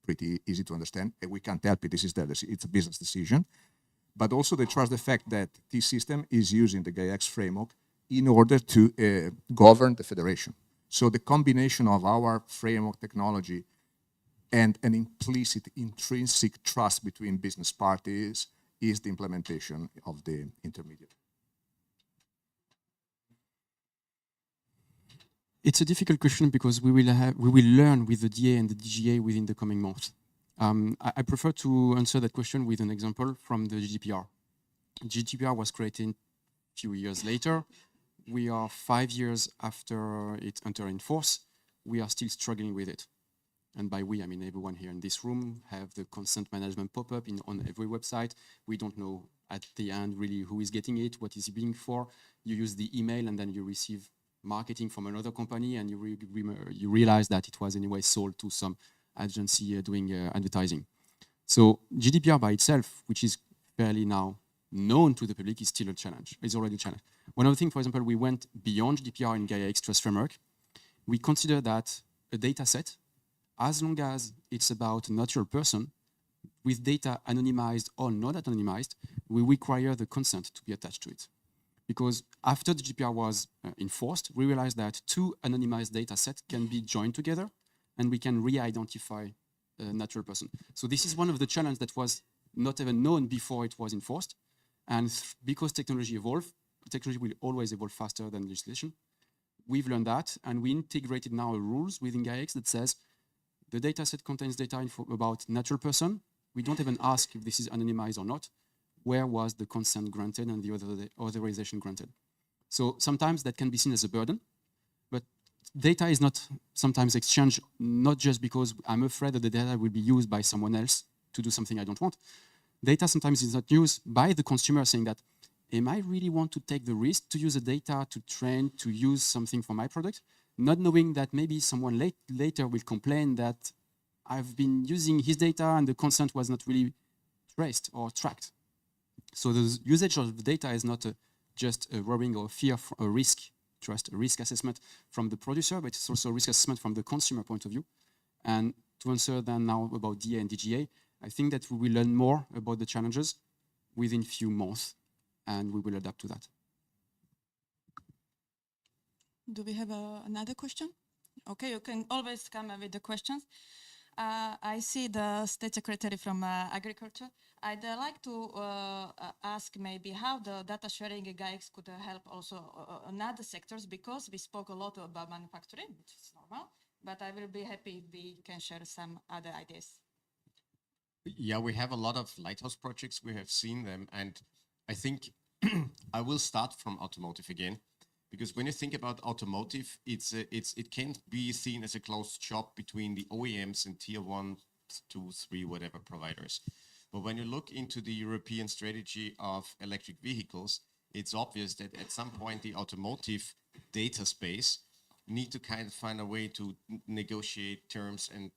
Pretty easy to understand. We can't help it. It's a business decision. But also they trust the fact that T-System is using the Gaia-X framework in order to govern the federation. So the combination of our framework technology and an implicit, intrinsic trust between business parties is the implementation of the intermediate. It's a difficult question because we will learn with the DA and the DGA within the coming months. I prefer to answer that question with an example from the GDPR. GDPR was created a few years later. We are 5 years after it entered in force. We are still struggling with it. and by we, I mean everyone here in this room, have the consent management pop-up on every website. We don't know at the end really who is getting it, what is it being for. You use the email and then you receive marketing from another company and you realize that it was anyway sold to some agency doing advertising. So GDPR by itself, which is fairly now known to the public, is still a challenge. It's already a challenge. One other thing, for example, we went beyond GDPR in Gaia-X Trust Framework. We consider that a data set, as long as it's about a natural person, with data anonymized or not anonymized, we require the consent to be attached to it. Because after the GDPR was enforced, we realized that two anonymized data sets can be joined together and we can re-identify a natural person. So this is one of the challenges that was not even known before it was enforced. And because technology evolves, technology will always evolve faster than legislation. We've learned that, and we integrated now rules within Gaia-X that says the data set contains data about natural person. We don't even ask if this is anonymized or not. Where was the consent granted and the authorization granted? So sometimes that can be seen as a burden, but data is not sometimes exchanged, not just because I'm afraid that the data will be used by someone else to do something I don't want. Data sometimes is not used by the consumer saying that, am I really want to take the risk to use the data to train, to use something for my product? Not knowing that maybe someone later will complain that I've been using his data and the consent was not really traced or tracked. So the usage of the data is not just a worrying or fear, a risk, a risk assessment from the producer, but it's also a risk assessment from the consumer point of view. And to answer then now about DA and DGA, I think that we will learn more about the challenges within few months, and we will adapt to that. Do we have another question? Okay, you can always come with the questions. I see the State Secretary from Agriculture. I'd like to ask maybe how the data sharing Gaia-X could help also in other sectors, because we spoke a lot about manufacturing, which is normal, but I will be happy if we can share some other ideas. Yeah, we have a lot of lighthouse projects. We have seen them, and I think I will start from automotive again, because when you think about automotive, it can't be seen as a closed shop between the OEMs and tier 1, 2, 3, whatever providers. But when you look into the European strategy of electric vehicles, it's obvious that at some point the automotive data space need to kind of find a way to negotiate terms and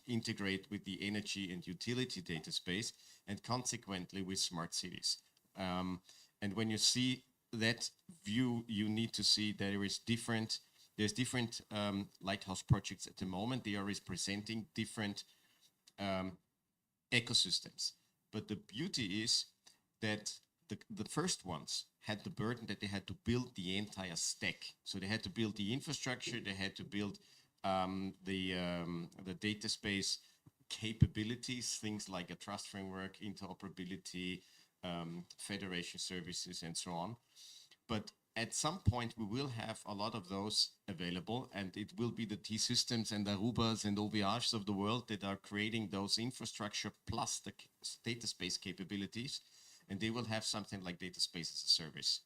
integrate with the energy and utility data space, and consequently with smart cities. And when you see that view, you need to see there's different lighthouse projects at the moment. They are representing different ecosystems. But the beauty is that the first ones had the burden that they had to build the entire stack. So they had to build the infrastructure, they had to build the data space capabilities, things like a trust framework, interoperability, federation services, and so on. But at some point, we will have a lot of those available, and it will be the T-Systems and Arubas and OVHs of the world that are creating those infrastructure plus the data space capabilities, and they will have something like data space as a service.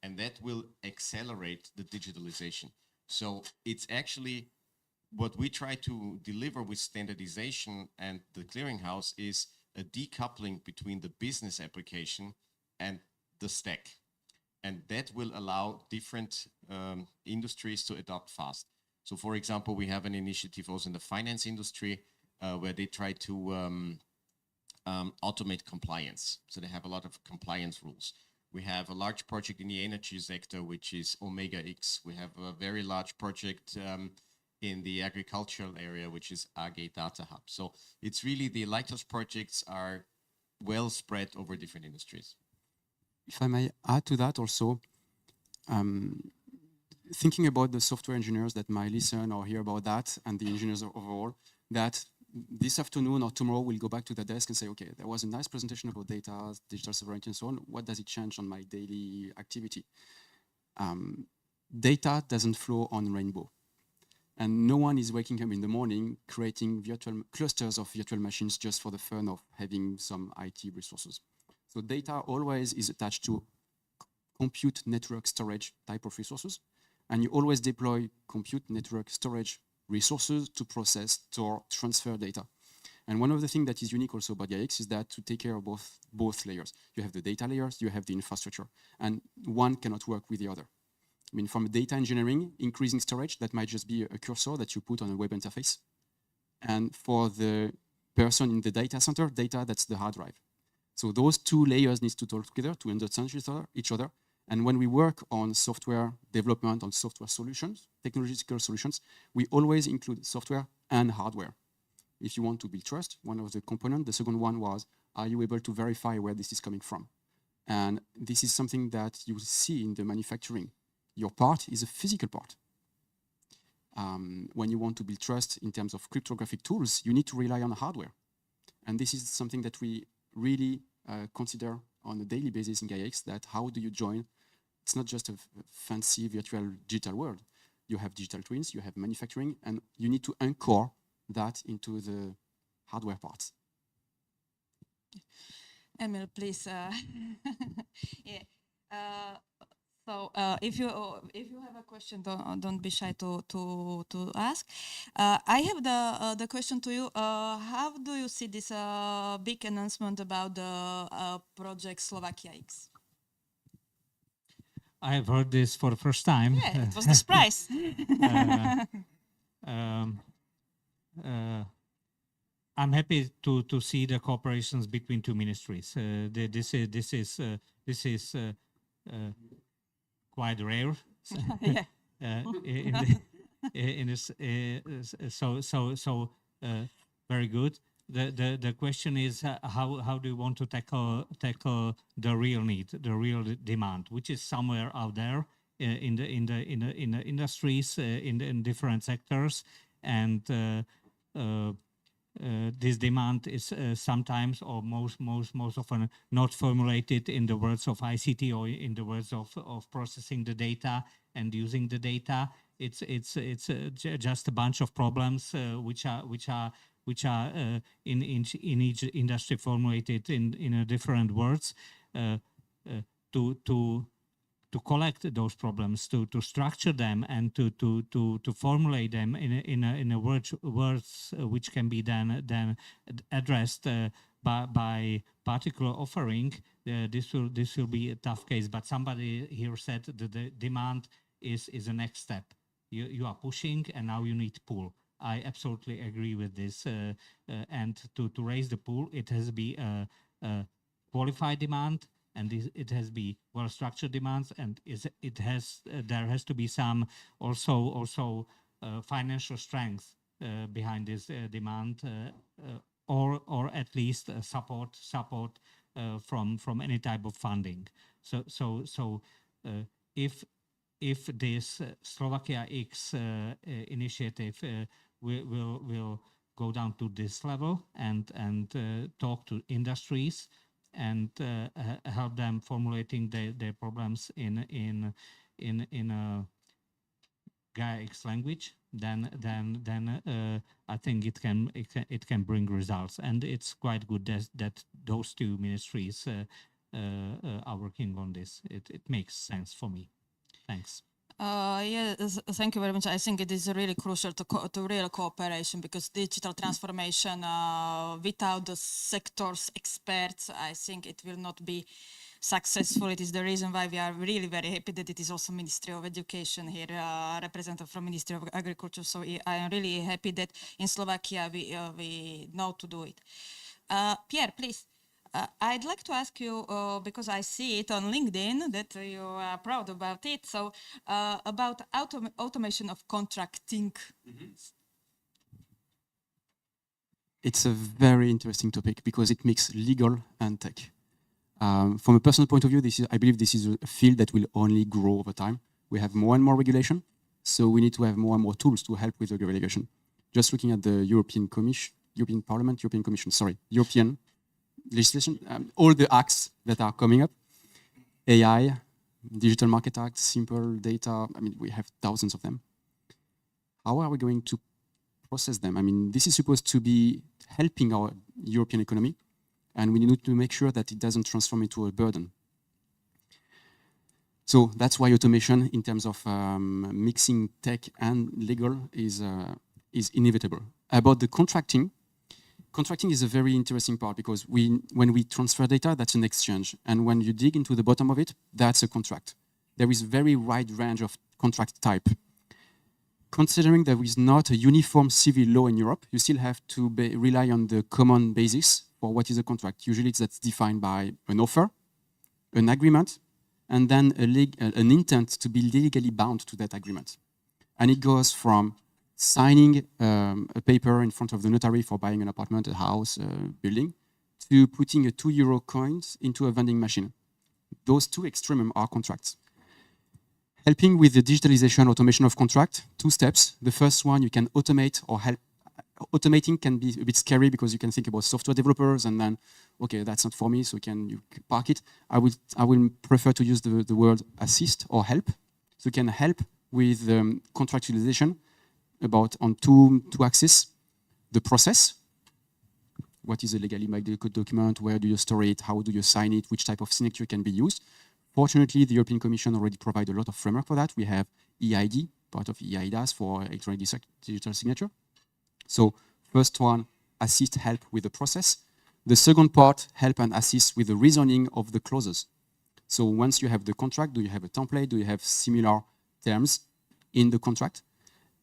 And that will accelerate the digitalization. So it's actually what we try to deliver with standardization and the clearinghouse is a decoupling between the business application and the stack. And that will allow different industries to adopt fast. So for example, we have an initiative also in the finance industry where they try to automate compliance. So they have a lot of compliance rules. We have a large project in the energy sector, which is Omega-X. We have a very large project in the agricultural area, which is AG Data Hub. So it's really the lighthouse projects are well spread over different industries. If I may add to that also, thinking about the software engineers that might listen or hear about that, and the engineers overall, that this afternoon or tomorrow we'll go back to the desk and say, okay, there was a nice presentation about data, digital sovereignty and so on. What does it change on my daily activity? Data doesn't flow on rainbow. And no one is waking up in the morning creating virtual clusters of virtual machines just for the fun of having some IT resources. So data always is attached to compute, network, storage type of resources. And you always deploy compute, network, storage resources to process, store, transfer data. And one of the things that is unique also about Gaia-X is that to take care of both layers. You have the data layers, you have the infrastructure, and one cannot work with the other. I mean, from data engineering, increasing storage, that might just be a cursor that you put on a web interface. And for the person in the data center, data, that's the hard drive. So those two layers need to talk together to understand each other. And when we work on software development, on software solutions, technological solutions, we always include software and hardware. If you want to build trust, one of the components, the second one was, are you able to verify where this is coming from? And this is something that you see in the manufacturing. Your part is a physical part. When you want to build trust in terms of cryptographic tools, you need to rely on hardware. And this is something that we really consider on a daily basis in Gaia-X, that how do you join? It's not just a fancy virtual digital world. You have digital twins, you have manufacturing, and you need to anchor that into the hardware parts. Emil, please. Yeah. So if you have a question, don't be shy to ask. I have the question to you. How do you see this big announcement about the project Slovakia-X? I have heard this for the first time. Yeah, it was the surprise. I'm happy to see the cooperations between two ministries. This is quite rare. So very good. The question is how do you want to tackle the real need, the real demand, which is somewhere out there in the industries, in different sectors, and this demand is sometimes or most often not formulated in the words of ICT or in the words of processing the data and using the data. It's just a bunch of problems which are in each industry formulated in different words to collect those problems, to structure them, and to formulate them in a words which can be then addressed by particular offering. This will be a tough case. But somebody here said that the demand is the next step. You are pushing, and now you need to pull. I absolutely agree with this. And to raise the pool, it has to be a qualified demand. And it has to be well-structured demands, and there has to be some also financial strength behind this demand, or at least support from any type of funding. So if this Slovakia-X initiative will go down to this level and talk to industries and help them formulating their problems in a Gaia-X language, then I think it can bring results, and it's quite good that those two ministries are working on this. It makes sense for me. Thanks. Thank you very much. I think it is really crucial to real cooperation, because digital transformation without the sector's experts, I think it will not be successful. It is the reason why we are really very happy that it is also Ministry of Education here, representative from Ministry of Agriculture. So I am really happy that in Slovakia we know to do it. Pierre, please. I'd like to ask you, because I see it on LinkedIn that you are proud about it, so about automation of contracting. Mm-hmm. It's a very interesting topic because it mixes legal and tech. From a personal point of view, I believe this is a field that will only grow over time. We have more and more regulation, so we need to have more and more tools to help with the regulation. Just looking at the European legislation, all the acts that are coming up, AI, Digital Market Act, Simple Data, I mean, we have thousands of them. How are we going to process them? I mean, this is supposed to be helping our European economy, and we need to make sure that it doesn't transform into a burden. So that's why automation, in terms of mixing tech and legal, is is inevitable. About the contracting is a very interesting part because when we transfer data, that's an exchange. And when you dig into the bottom of it, that's a contract. There is a very wide range of contract type. Considering there is not a uniform civil law in Europe, you still have to rely on the common basis for what is a contract. Usually that's defined by an offer, an agreement, and then an intent to be legally bound to that agreement. And it goes from signing a paper in front of the notary for buying an apartment, a house, a building, to putting a €2 coins into a vending machine. Those two extremes are contracts. Helping with the digitalization, automation of contract, 2 steps. The first one, you can automate or help. Automating can be a bit scary because you can think about software developers and then, okay, that's not for me, so you park it. I will prefer to use the word assist or help. So you can help with contractualization on two axes. The process, what is a legally made document, where do you store it, how do you sign it, which type of signature can be used. Fortunately, the European Commission already provides a lot of framework for that. We have EID, part of EIDAS for electronic digital signature. So first one, assist, help with the process. The second part, help and assist with the reasoning of the clauses. So once you have the contract, do you have a template? Do you have similar terms in the contract?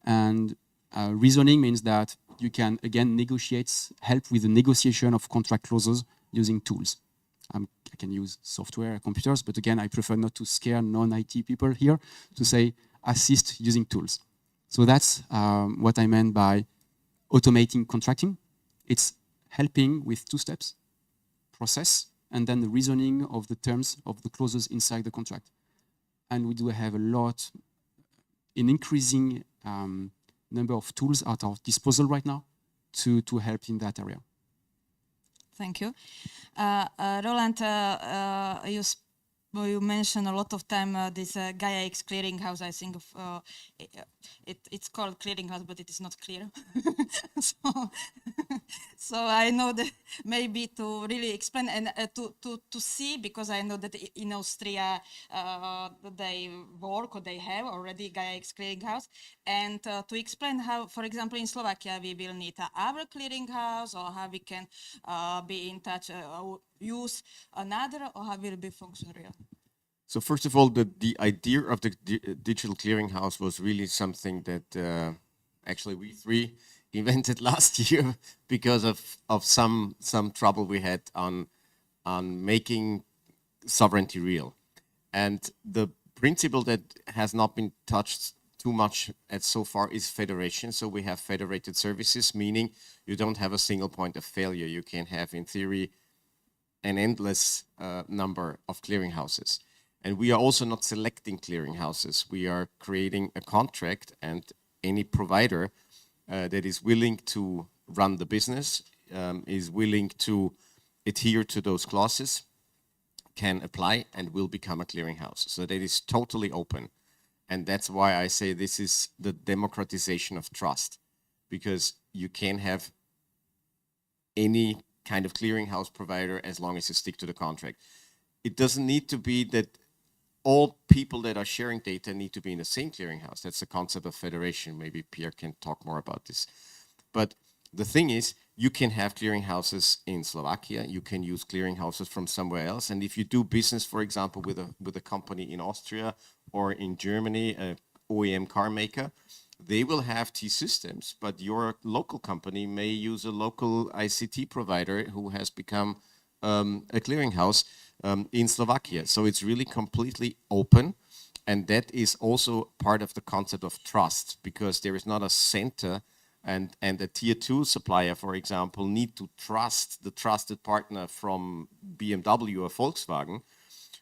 And reasoning means that you can, again, help with the negotiation of contract clauses using tools. I can use software, computers, but again, I prefer not to scare non-IT people here to say assist using tools. So that's what I meant by automating contracting. It's helping with 2 steps, process, and then the reasoning of the terms of the clauses inside the contract. And we do have an increasing number of tools at our disposal right now to help in that area. Thank you. Roland, you mentioned a lot of time this Gaia-X clearinghouse. I think it's called clearinghouse, but it is not clear. So I know that maybe to really explain and to see, because I know that in Austria they work or they have already Gaia-X clearinghouse, and to explain how, for example, in Slovakia we will need our clearinghouse, or how we can be in touch or use another, or how will it be functional? So first of all, the idea of the digital clearinghouse was really something that actually we 3 invented last year because of some trouble we had on making sovereignty real. And the principle that has not been touched too much so far is federation. So we have federated services, meaning you don't have a single point of failure. You can have, in theory, an endless number of clearinghouses. And we are also not selecting clearinghouses. We are creating a contract, and any provider that is willing to run the business, is willing to adhere to those clauses, can apply and will become a clearinghouse. So that is totally open. And that's why I say this is the democratization of trust, because you can have any kind of clearinghouse provider as long as you stick to the contract. It doesn't need to be that all people that are sharing data need to be in the same clearinghouse. That's the concept of federation. Maybe Pierre can talk more about this. But the thing is, you can have clearinghouses in Slovakia. You can use clearinghouses from somewhere else. And if you do business, for example, with a company in Austria or in Germany, an OEM car maker, they will have T-Systems, but your local company may use a local ICT provider who has become a clearinghouse in Slovakia. So it's really completely open. And that is also part of the concept of trust, because there is not a center and a tier 2 supplier, for example, need to trust the trusted partner from BMW or Volkswagen.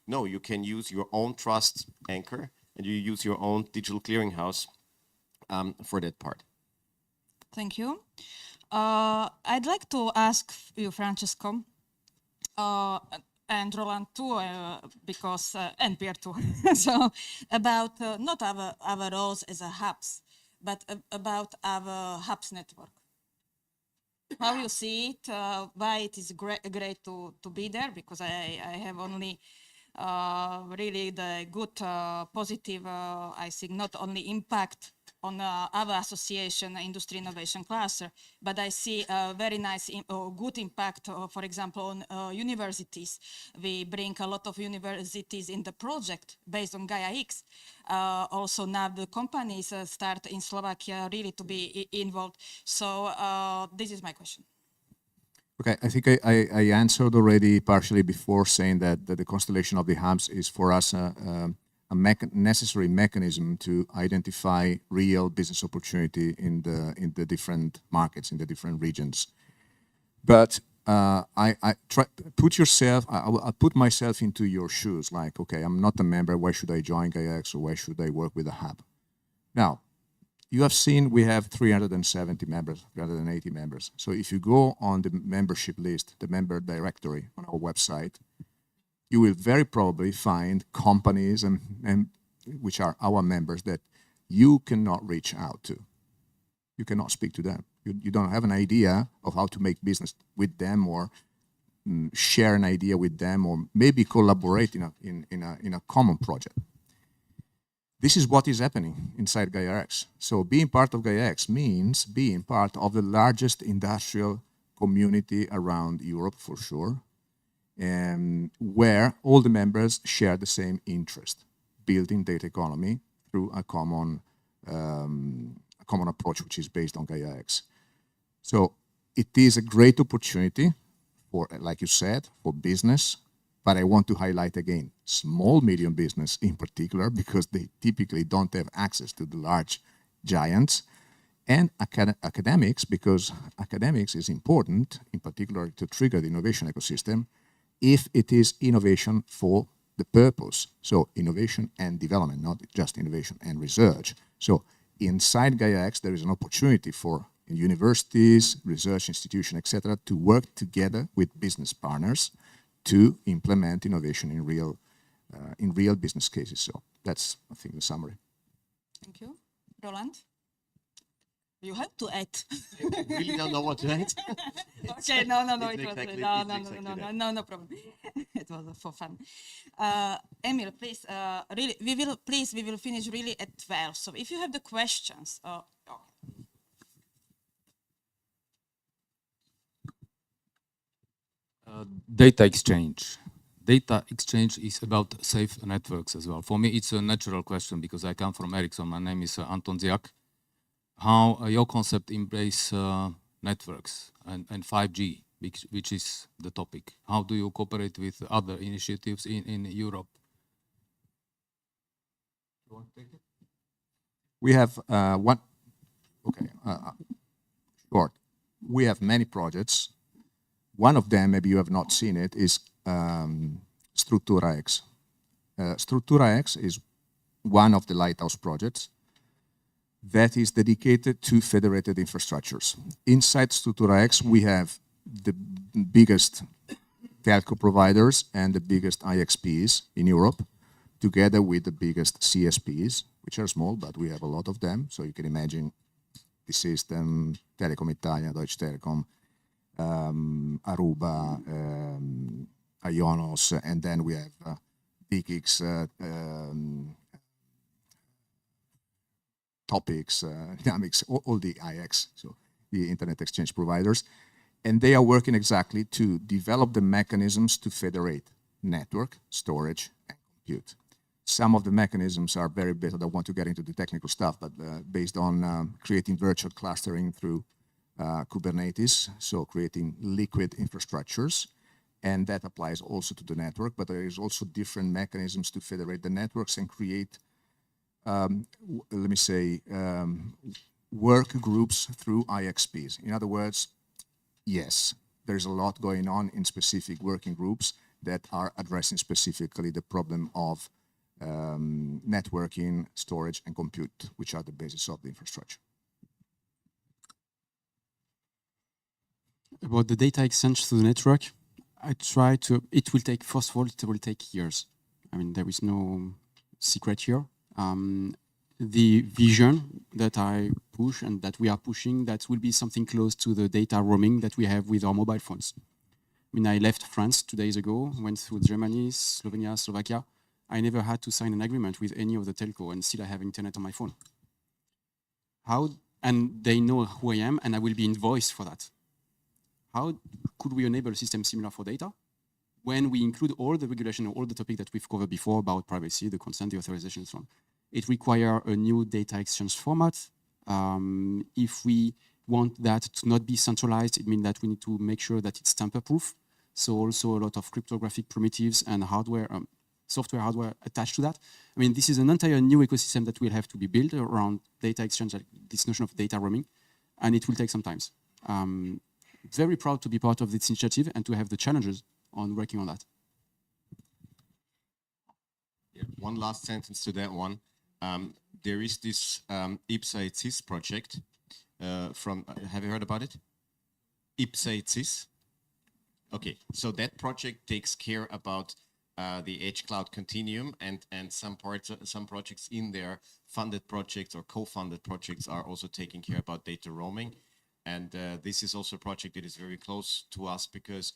No, you can use your own trust anchor and you use your own digital clearinghouse for that part. Thank you. I'd like to ask you, Francesco, and Roland too, because and Pierre too. So about not our roles as a hubs, but about our hubs network. How you see it? Why it is great to be there? Because I have only really the good, positive. I think not only impact on our association, Industry Innovation Cluster, but I see a very nice, good impact, for example, on universities. We bring a lot of universities in the project based on Gaia-X. Also now the companies start in Slovakia really to be involved. So this is my question. Okay, I think I answered already partially before saying that the constellation of the hubs is for us a necessary mechanism to identify real business opportunity in the different markets, in the different regions. But I put myself into your shoes, like, okay, I'm not a member, why should I join Gaia-X or why should I work with a hub? Now, you have seen we have 370 members, 380 members. So if you go on the membership list, the member directory on our website, you will very probably find companies and which are our members that you cannot reach out to. You cannot speak to them. You don't have an idea of how to make business with them or share an idea with them or maybe collaborate in a common project. This is what is happening inside Gaia-X. So being part of Gaia-X means being part of the largest industrial community around Europe, for sure, and where all the members share the same interest, building data economy through a common approach, which is based on Gaia-X. So it is a great opportunity for, like you said, for business, but I want to highlight again, small, medium business in particular, because they typically don't have access to the large giants, and academics, because academics is important, in particular to trigger the innovation ecosystem, if it is innovation for the purpose. So innovation and development, not just innovation and research. So inside Gaia-X, there is an opportunity for universities, research institutions, etc., to work together with business partners to implement innovation in real business cases. So that's, I think, the summary. Thank you. Roland? You have to add. I really don't know what to add. Okay, no, it was exactly, no problem. It was for fun. Emil, please, really, we will finish really at 12. So if you have the questions, Data exchange. Data exchange is about safe networks as well. For me, it's a natural question because I come from Ericsson. My name is Anton Ziak. How your concept embrace networks and 5G, which is the topic. How do you cooperate with other initiatives in Europe? You want to take it? We have short. We have many projects. One of them, maybe you have not seen it, is Structura-X. Structura-X is one of the lighthouse projects that is dedicated to federated infrastructures. Inside Structura-X, we have the biggest telco providers and the biggest IXPs in Europe, together with the biggest CSPs, which are small, but we have a lot of them. So you can imagine the system, Telecom Italia, Deutsche Telekom, Aruba, Ionos, and then we have Gaia-X, Topics, Dynamics, all the IX, so the Internet Exchange providers. And they are working exactly to develop the mechanisms to federate network, storage, and compute. Some of the mechanisms are very basic. I don't want to get into the technical stuff, but based on creating virtual clustering through Kubernetes, so creating liquid infrastructures, and that applies also to the network, but there is also different mechanisms to federate the networks and create, let me say, work groups through IXPs. In other words, yes, there's a lot going on in specific working groups that are addressing specifically the problem of networking, storage, and compute, which are the basis of the infrastructure. About the data exchange to the network, it will take, first of all, it will take years. I mean, there is no secret here. The vision that I push and that we are pushing, that will be something close to the data roaming that we have with our mobile phones. When I left France 2 days ago, went through Germany, Slovenia, Slovakia, I never had to sign an agreement with any of the telco and still I have internet on my phone. and they know who I am, and I will be invoiced for that. How could we enable a system similar for data when we include all the regulation and all the topics that we've covered before about privacy, the consent, the authorization, and so on? It requires a new data exchange format. If we want that to not be centralized, it means that we need to make sure that it's tamper-proof. So also a lot of cryptographic primitives and hardware, software hardware attached to that. I mean, this is an entire new ecosystem that will have to be built around data exchange, like this notion of data roaming, and it will take some time. Very proud to be part of this initiative and to have the challenges on working on that. Yeah, one last sentence to that one. There is this Ipsa-Itzis project from, have you heard about it? Ipsa-Itzis. Okay, so that project takes care about the Edge Cloud Continuum, and some projects in there, funded projects or co-funded projects, are also taking care about data roaming. And this is also a project that is very close to us, because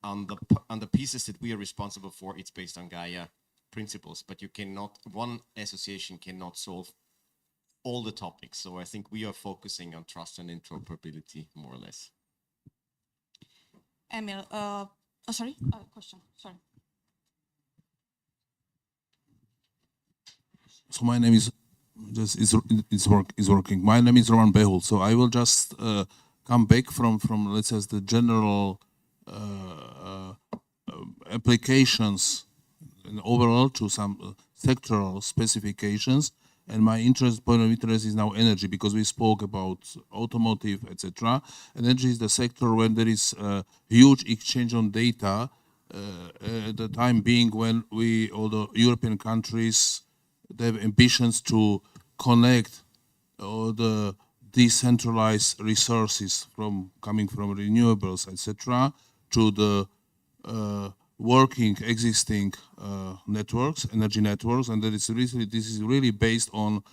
on the pieces that we are responsible for, it's based on Gaia principles, but you cannot, one association cannot solve all the topics. So I think we are focusing on trust and interoperability more or less. Emil, sorry, question, sorry. So my name is, it's working. My name is Roman Behul. So I will just come back from let's say the general applications and overall to some sectoral specifications. And my point of interest is now energy, because we spoke about automotive, etc. Energy is the sector when there is a huge exchange on data. At the time being when all the European countries, they have ambitions to connect all the decentralized resources coming from renewables, etc., to the working existing networks, energy networks, and that this is really based on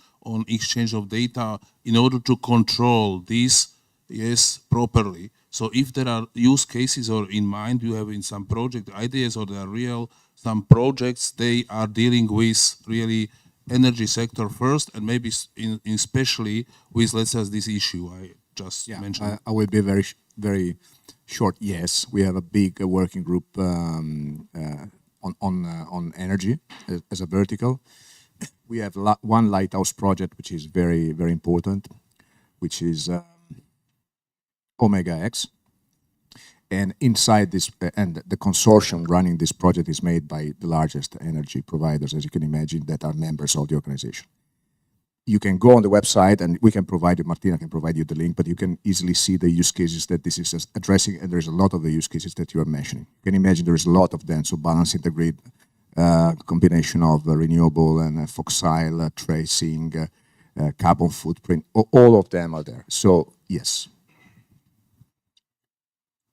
exchange of data in order to control this, yes, properly. So if there are use cases or in mind you have in some project ideas, or there are real some projects, they are dealing with really energy sector first, and maybe especially with, let's say, this issue I just mentioned. I will be very short. Yes, we have a big working group on energy as a vertical. We have one lighthouse project which is very important, which is Gaia-X. And inside this, and the consortium running this project is made by the largest energy providers, as you can imagine, that are members of the organization. You can go on the website, and we can provide you, Martina can provide you the link, but you can easily see the use cases that this is addressing, and there's a lot of the use cases that you are mentioning. You can imagine there is a lot of them, so balancing the grid, combination of renewable and fossil tracing, carbon footprint, all of them are there. So, yes.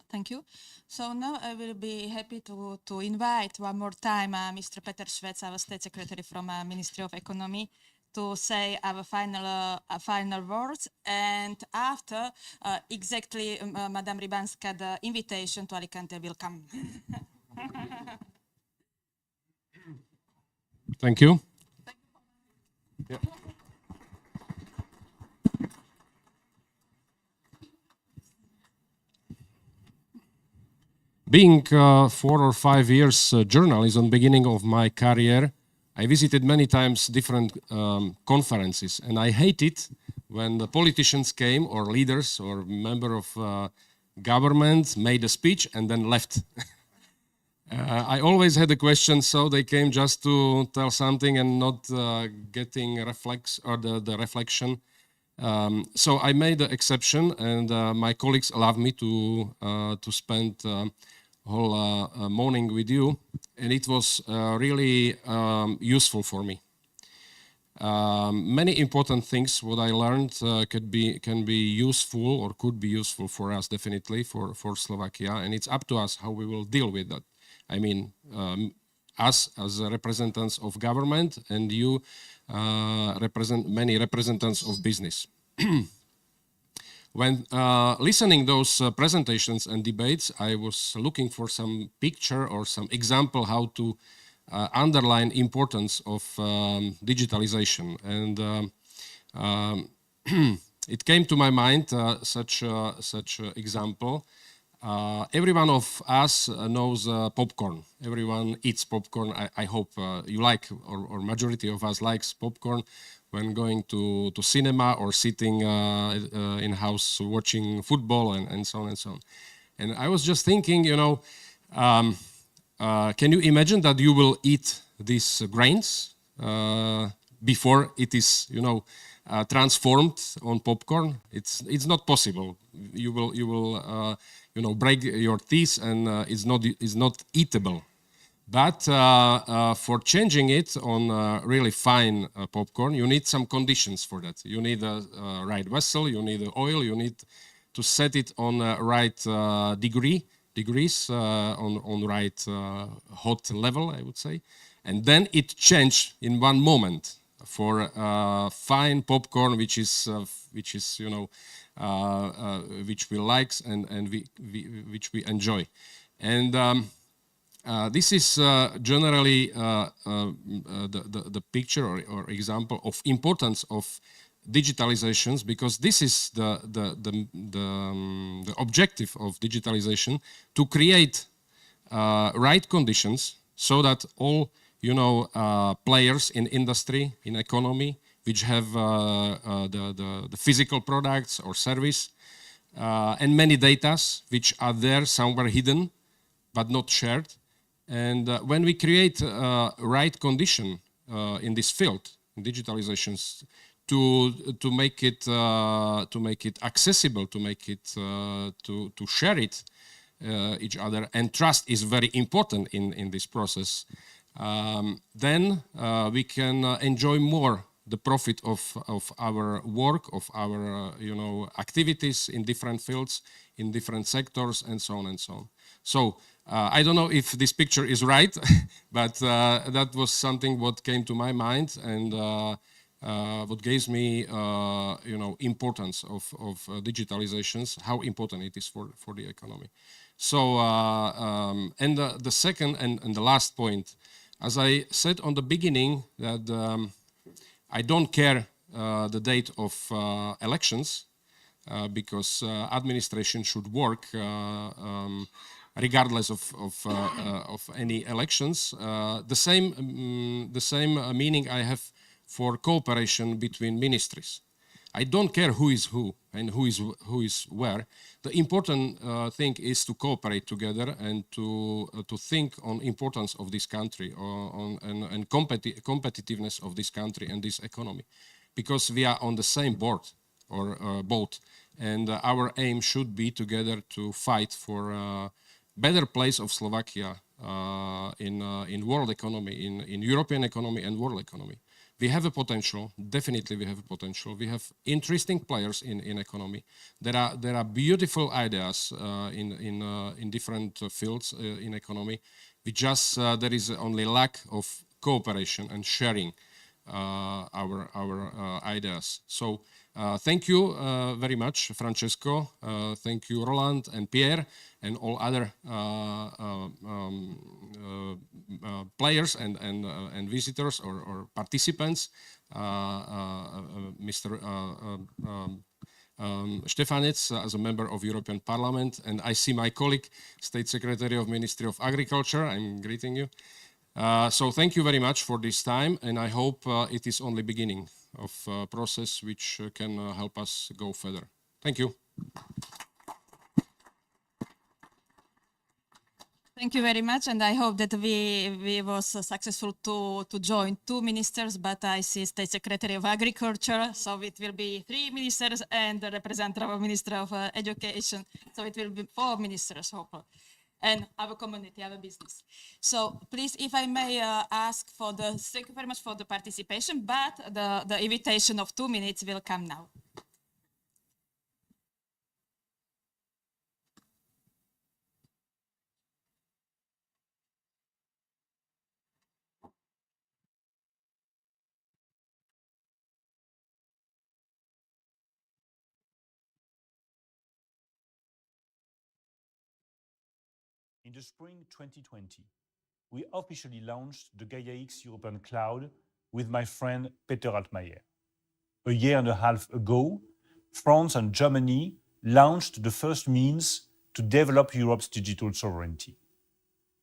Thank you. So now I will be happy to invite one more time Mr. Peter Švec, our State Secretary from Ministry of Economy, to say our final words. And after, exactly, Madame Rybanska, the invitation to Alicante will come. Thank you. Yeah. Being 4 or 5 years journalist on beginning of my career, I visited many times different conferences, and I hated when the politicians came, or leaders or member of government made a speech and then left. I always had a question, so they came just to tell something and not getting the reflection. So I made the exception, and my colleagues allowed me to spend whole morning with you, and it was really useful for me. Many important things what I learned can be useful, or could be useful for us, definitely for Slovakia, and it's up to us how we will deal with that. I mean, us as representatives of government, and you represent many representatives of business. When listening those presentations and debates, I was looking for some picture or some example how to underline importance of digitalization. And it came to my mind such example. Every one of us knows popcorn. Everyone eats popcorn. I hope you like, or majority of us likes popcorn when going to cinema or sitting in house watching football and so on and so on. And I was just thinking, can you imagine that you will eat these grains before it is, transformed on popcorn? It's not possible. You will break your teeth and it's not eatable. But for changing it on really fine popcorn, you need some conditions for that. You need a right vessel, you need oil, you need to set it on right degrees, on right hot level, I would say. And then it changed in one moment for fine popcorn, which we like and which we enjoy. And this is generally the picture or example of importance of digitalizations, because this is the objective of digitalization, to create right conditions so that all players in industry, in economy, which have the physical products or service and many datas which are there somewhere hidden but not shared. And when we create right condition in this field, in digitalizations, to make it accessible, to make it to share it each other, and trust is very important in this process. Then we can enjoy more the profit of our work, of our activities in different fields, in different sectors, and so on and so on. So I don't know if this picture is right, but that was something what came to my mind, and what gives me importance of digitalizations, how important it is for the economy. So and the second and the last point, as I said on the beginning, that I don't care the date of elections, because administration should work regardless of any elections. The same meaning I have for cooperation between ministries. I don't care who is who and who is where. The important thing is to cooperate together and to think on importance of this country and competitiveness of this country and this economy, because we are on the same board or boat, and our aim should be together to fight for a better place of Slovakia in world economy, in European economy and world economy. We have a potential, definitely we have a potential. We have interesting players in economy. There are beautiful ideas in different fields in economy. There is only lack of cooperation and sharing our ideas. So thank you very much, Francesco. Thank you, Roland and Pierre, and all other players and visitors or participants. Mr. Štefanec as a member of European Parliament, and I see my colleague, State Secretary of Ministry of Agriculture. I'm greeting you. So thank you very much for this time, and I hope it is only beginning of a process which can help us go further. Thank you. Thank you very much, and I hope that we was successful to join 2 ministers, but I see State Secretary of Agriculture, so it will be 3 ministers and the representative of Minister of Education, so it will be 4 ministers, hopefully, and our community, our business. So please, if I may ask thank you very much for the participation, but the invitation of 2 minutes will come now. In the spring 2020, we officially launched the Gaia-X European Cloud with my friend Peter Altmaier. a year and a half ago, France and Germany launched the first means to develop Europe's digital sovereignty.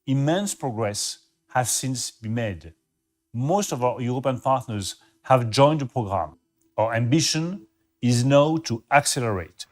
Immense progress has since been made. Most of our European partners have joined the program. Our ambition is now to accelerate.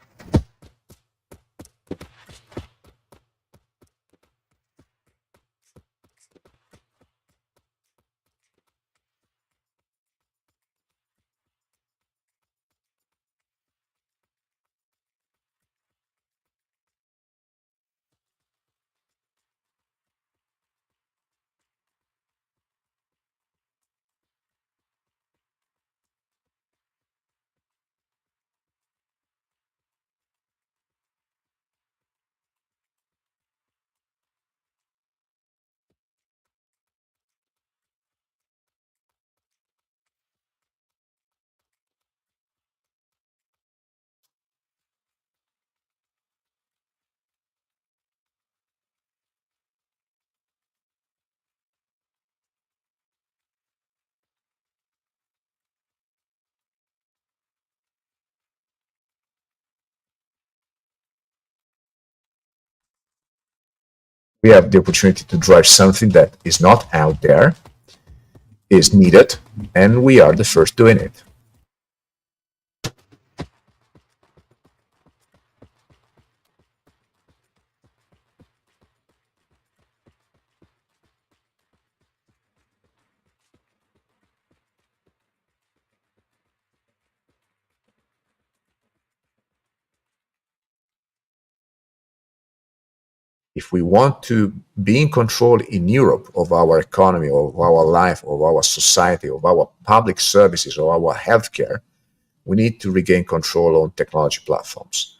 We have the opportunity to drive something that is not out there, is needed, and we are the first doing it. If we want to be in control in Europe of our economy, of our life, of our society, of our public services, of our healthcare, we need to regain control on technology platforms.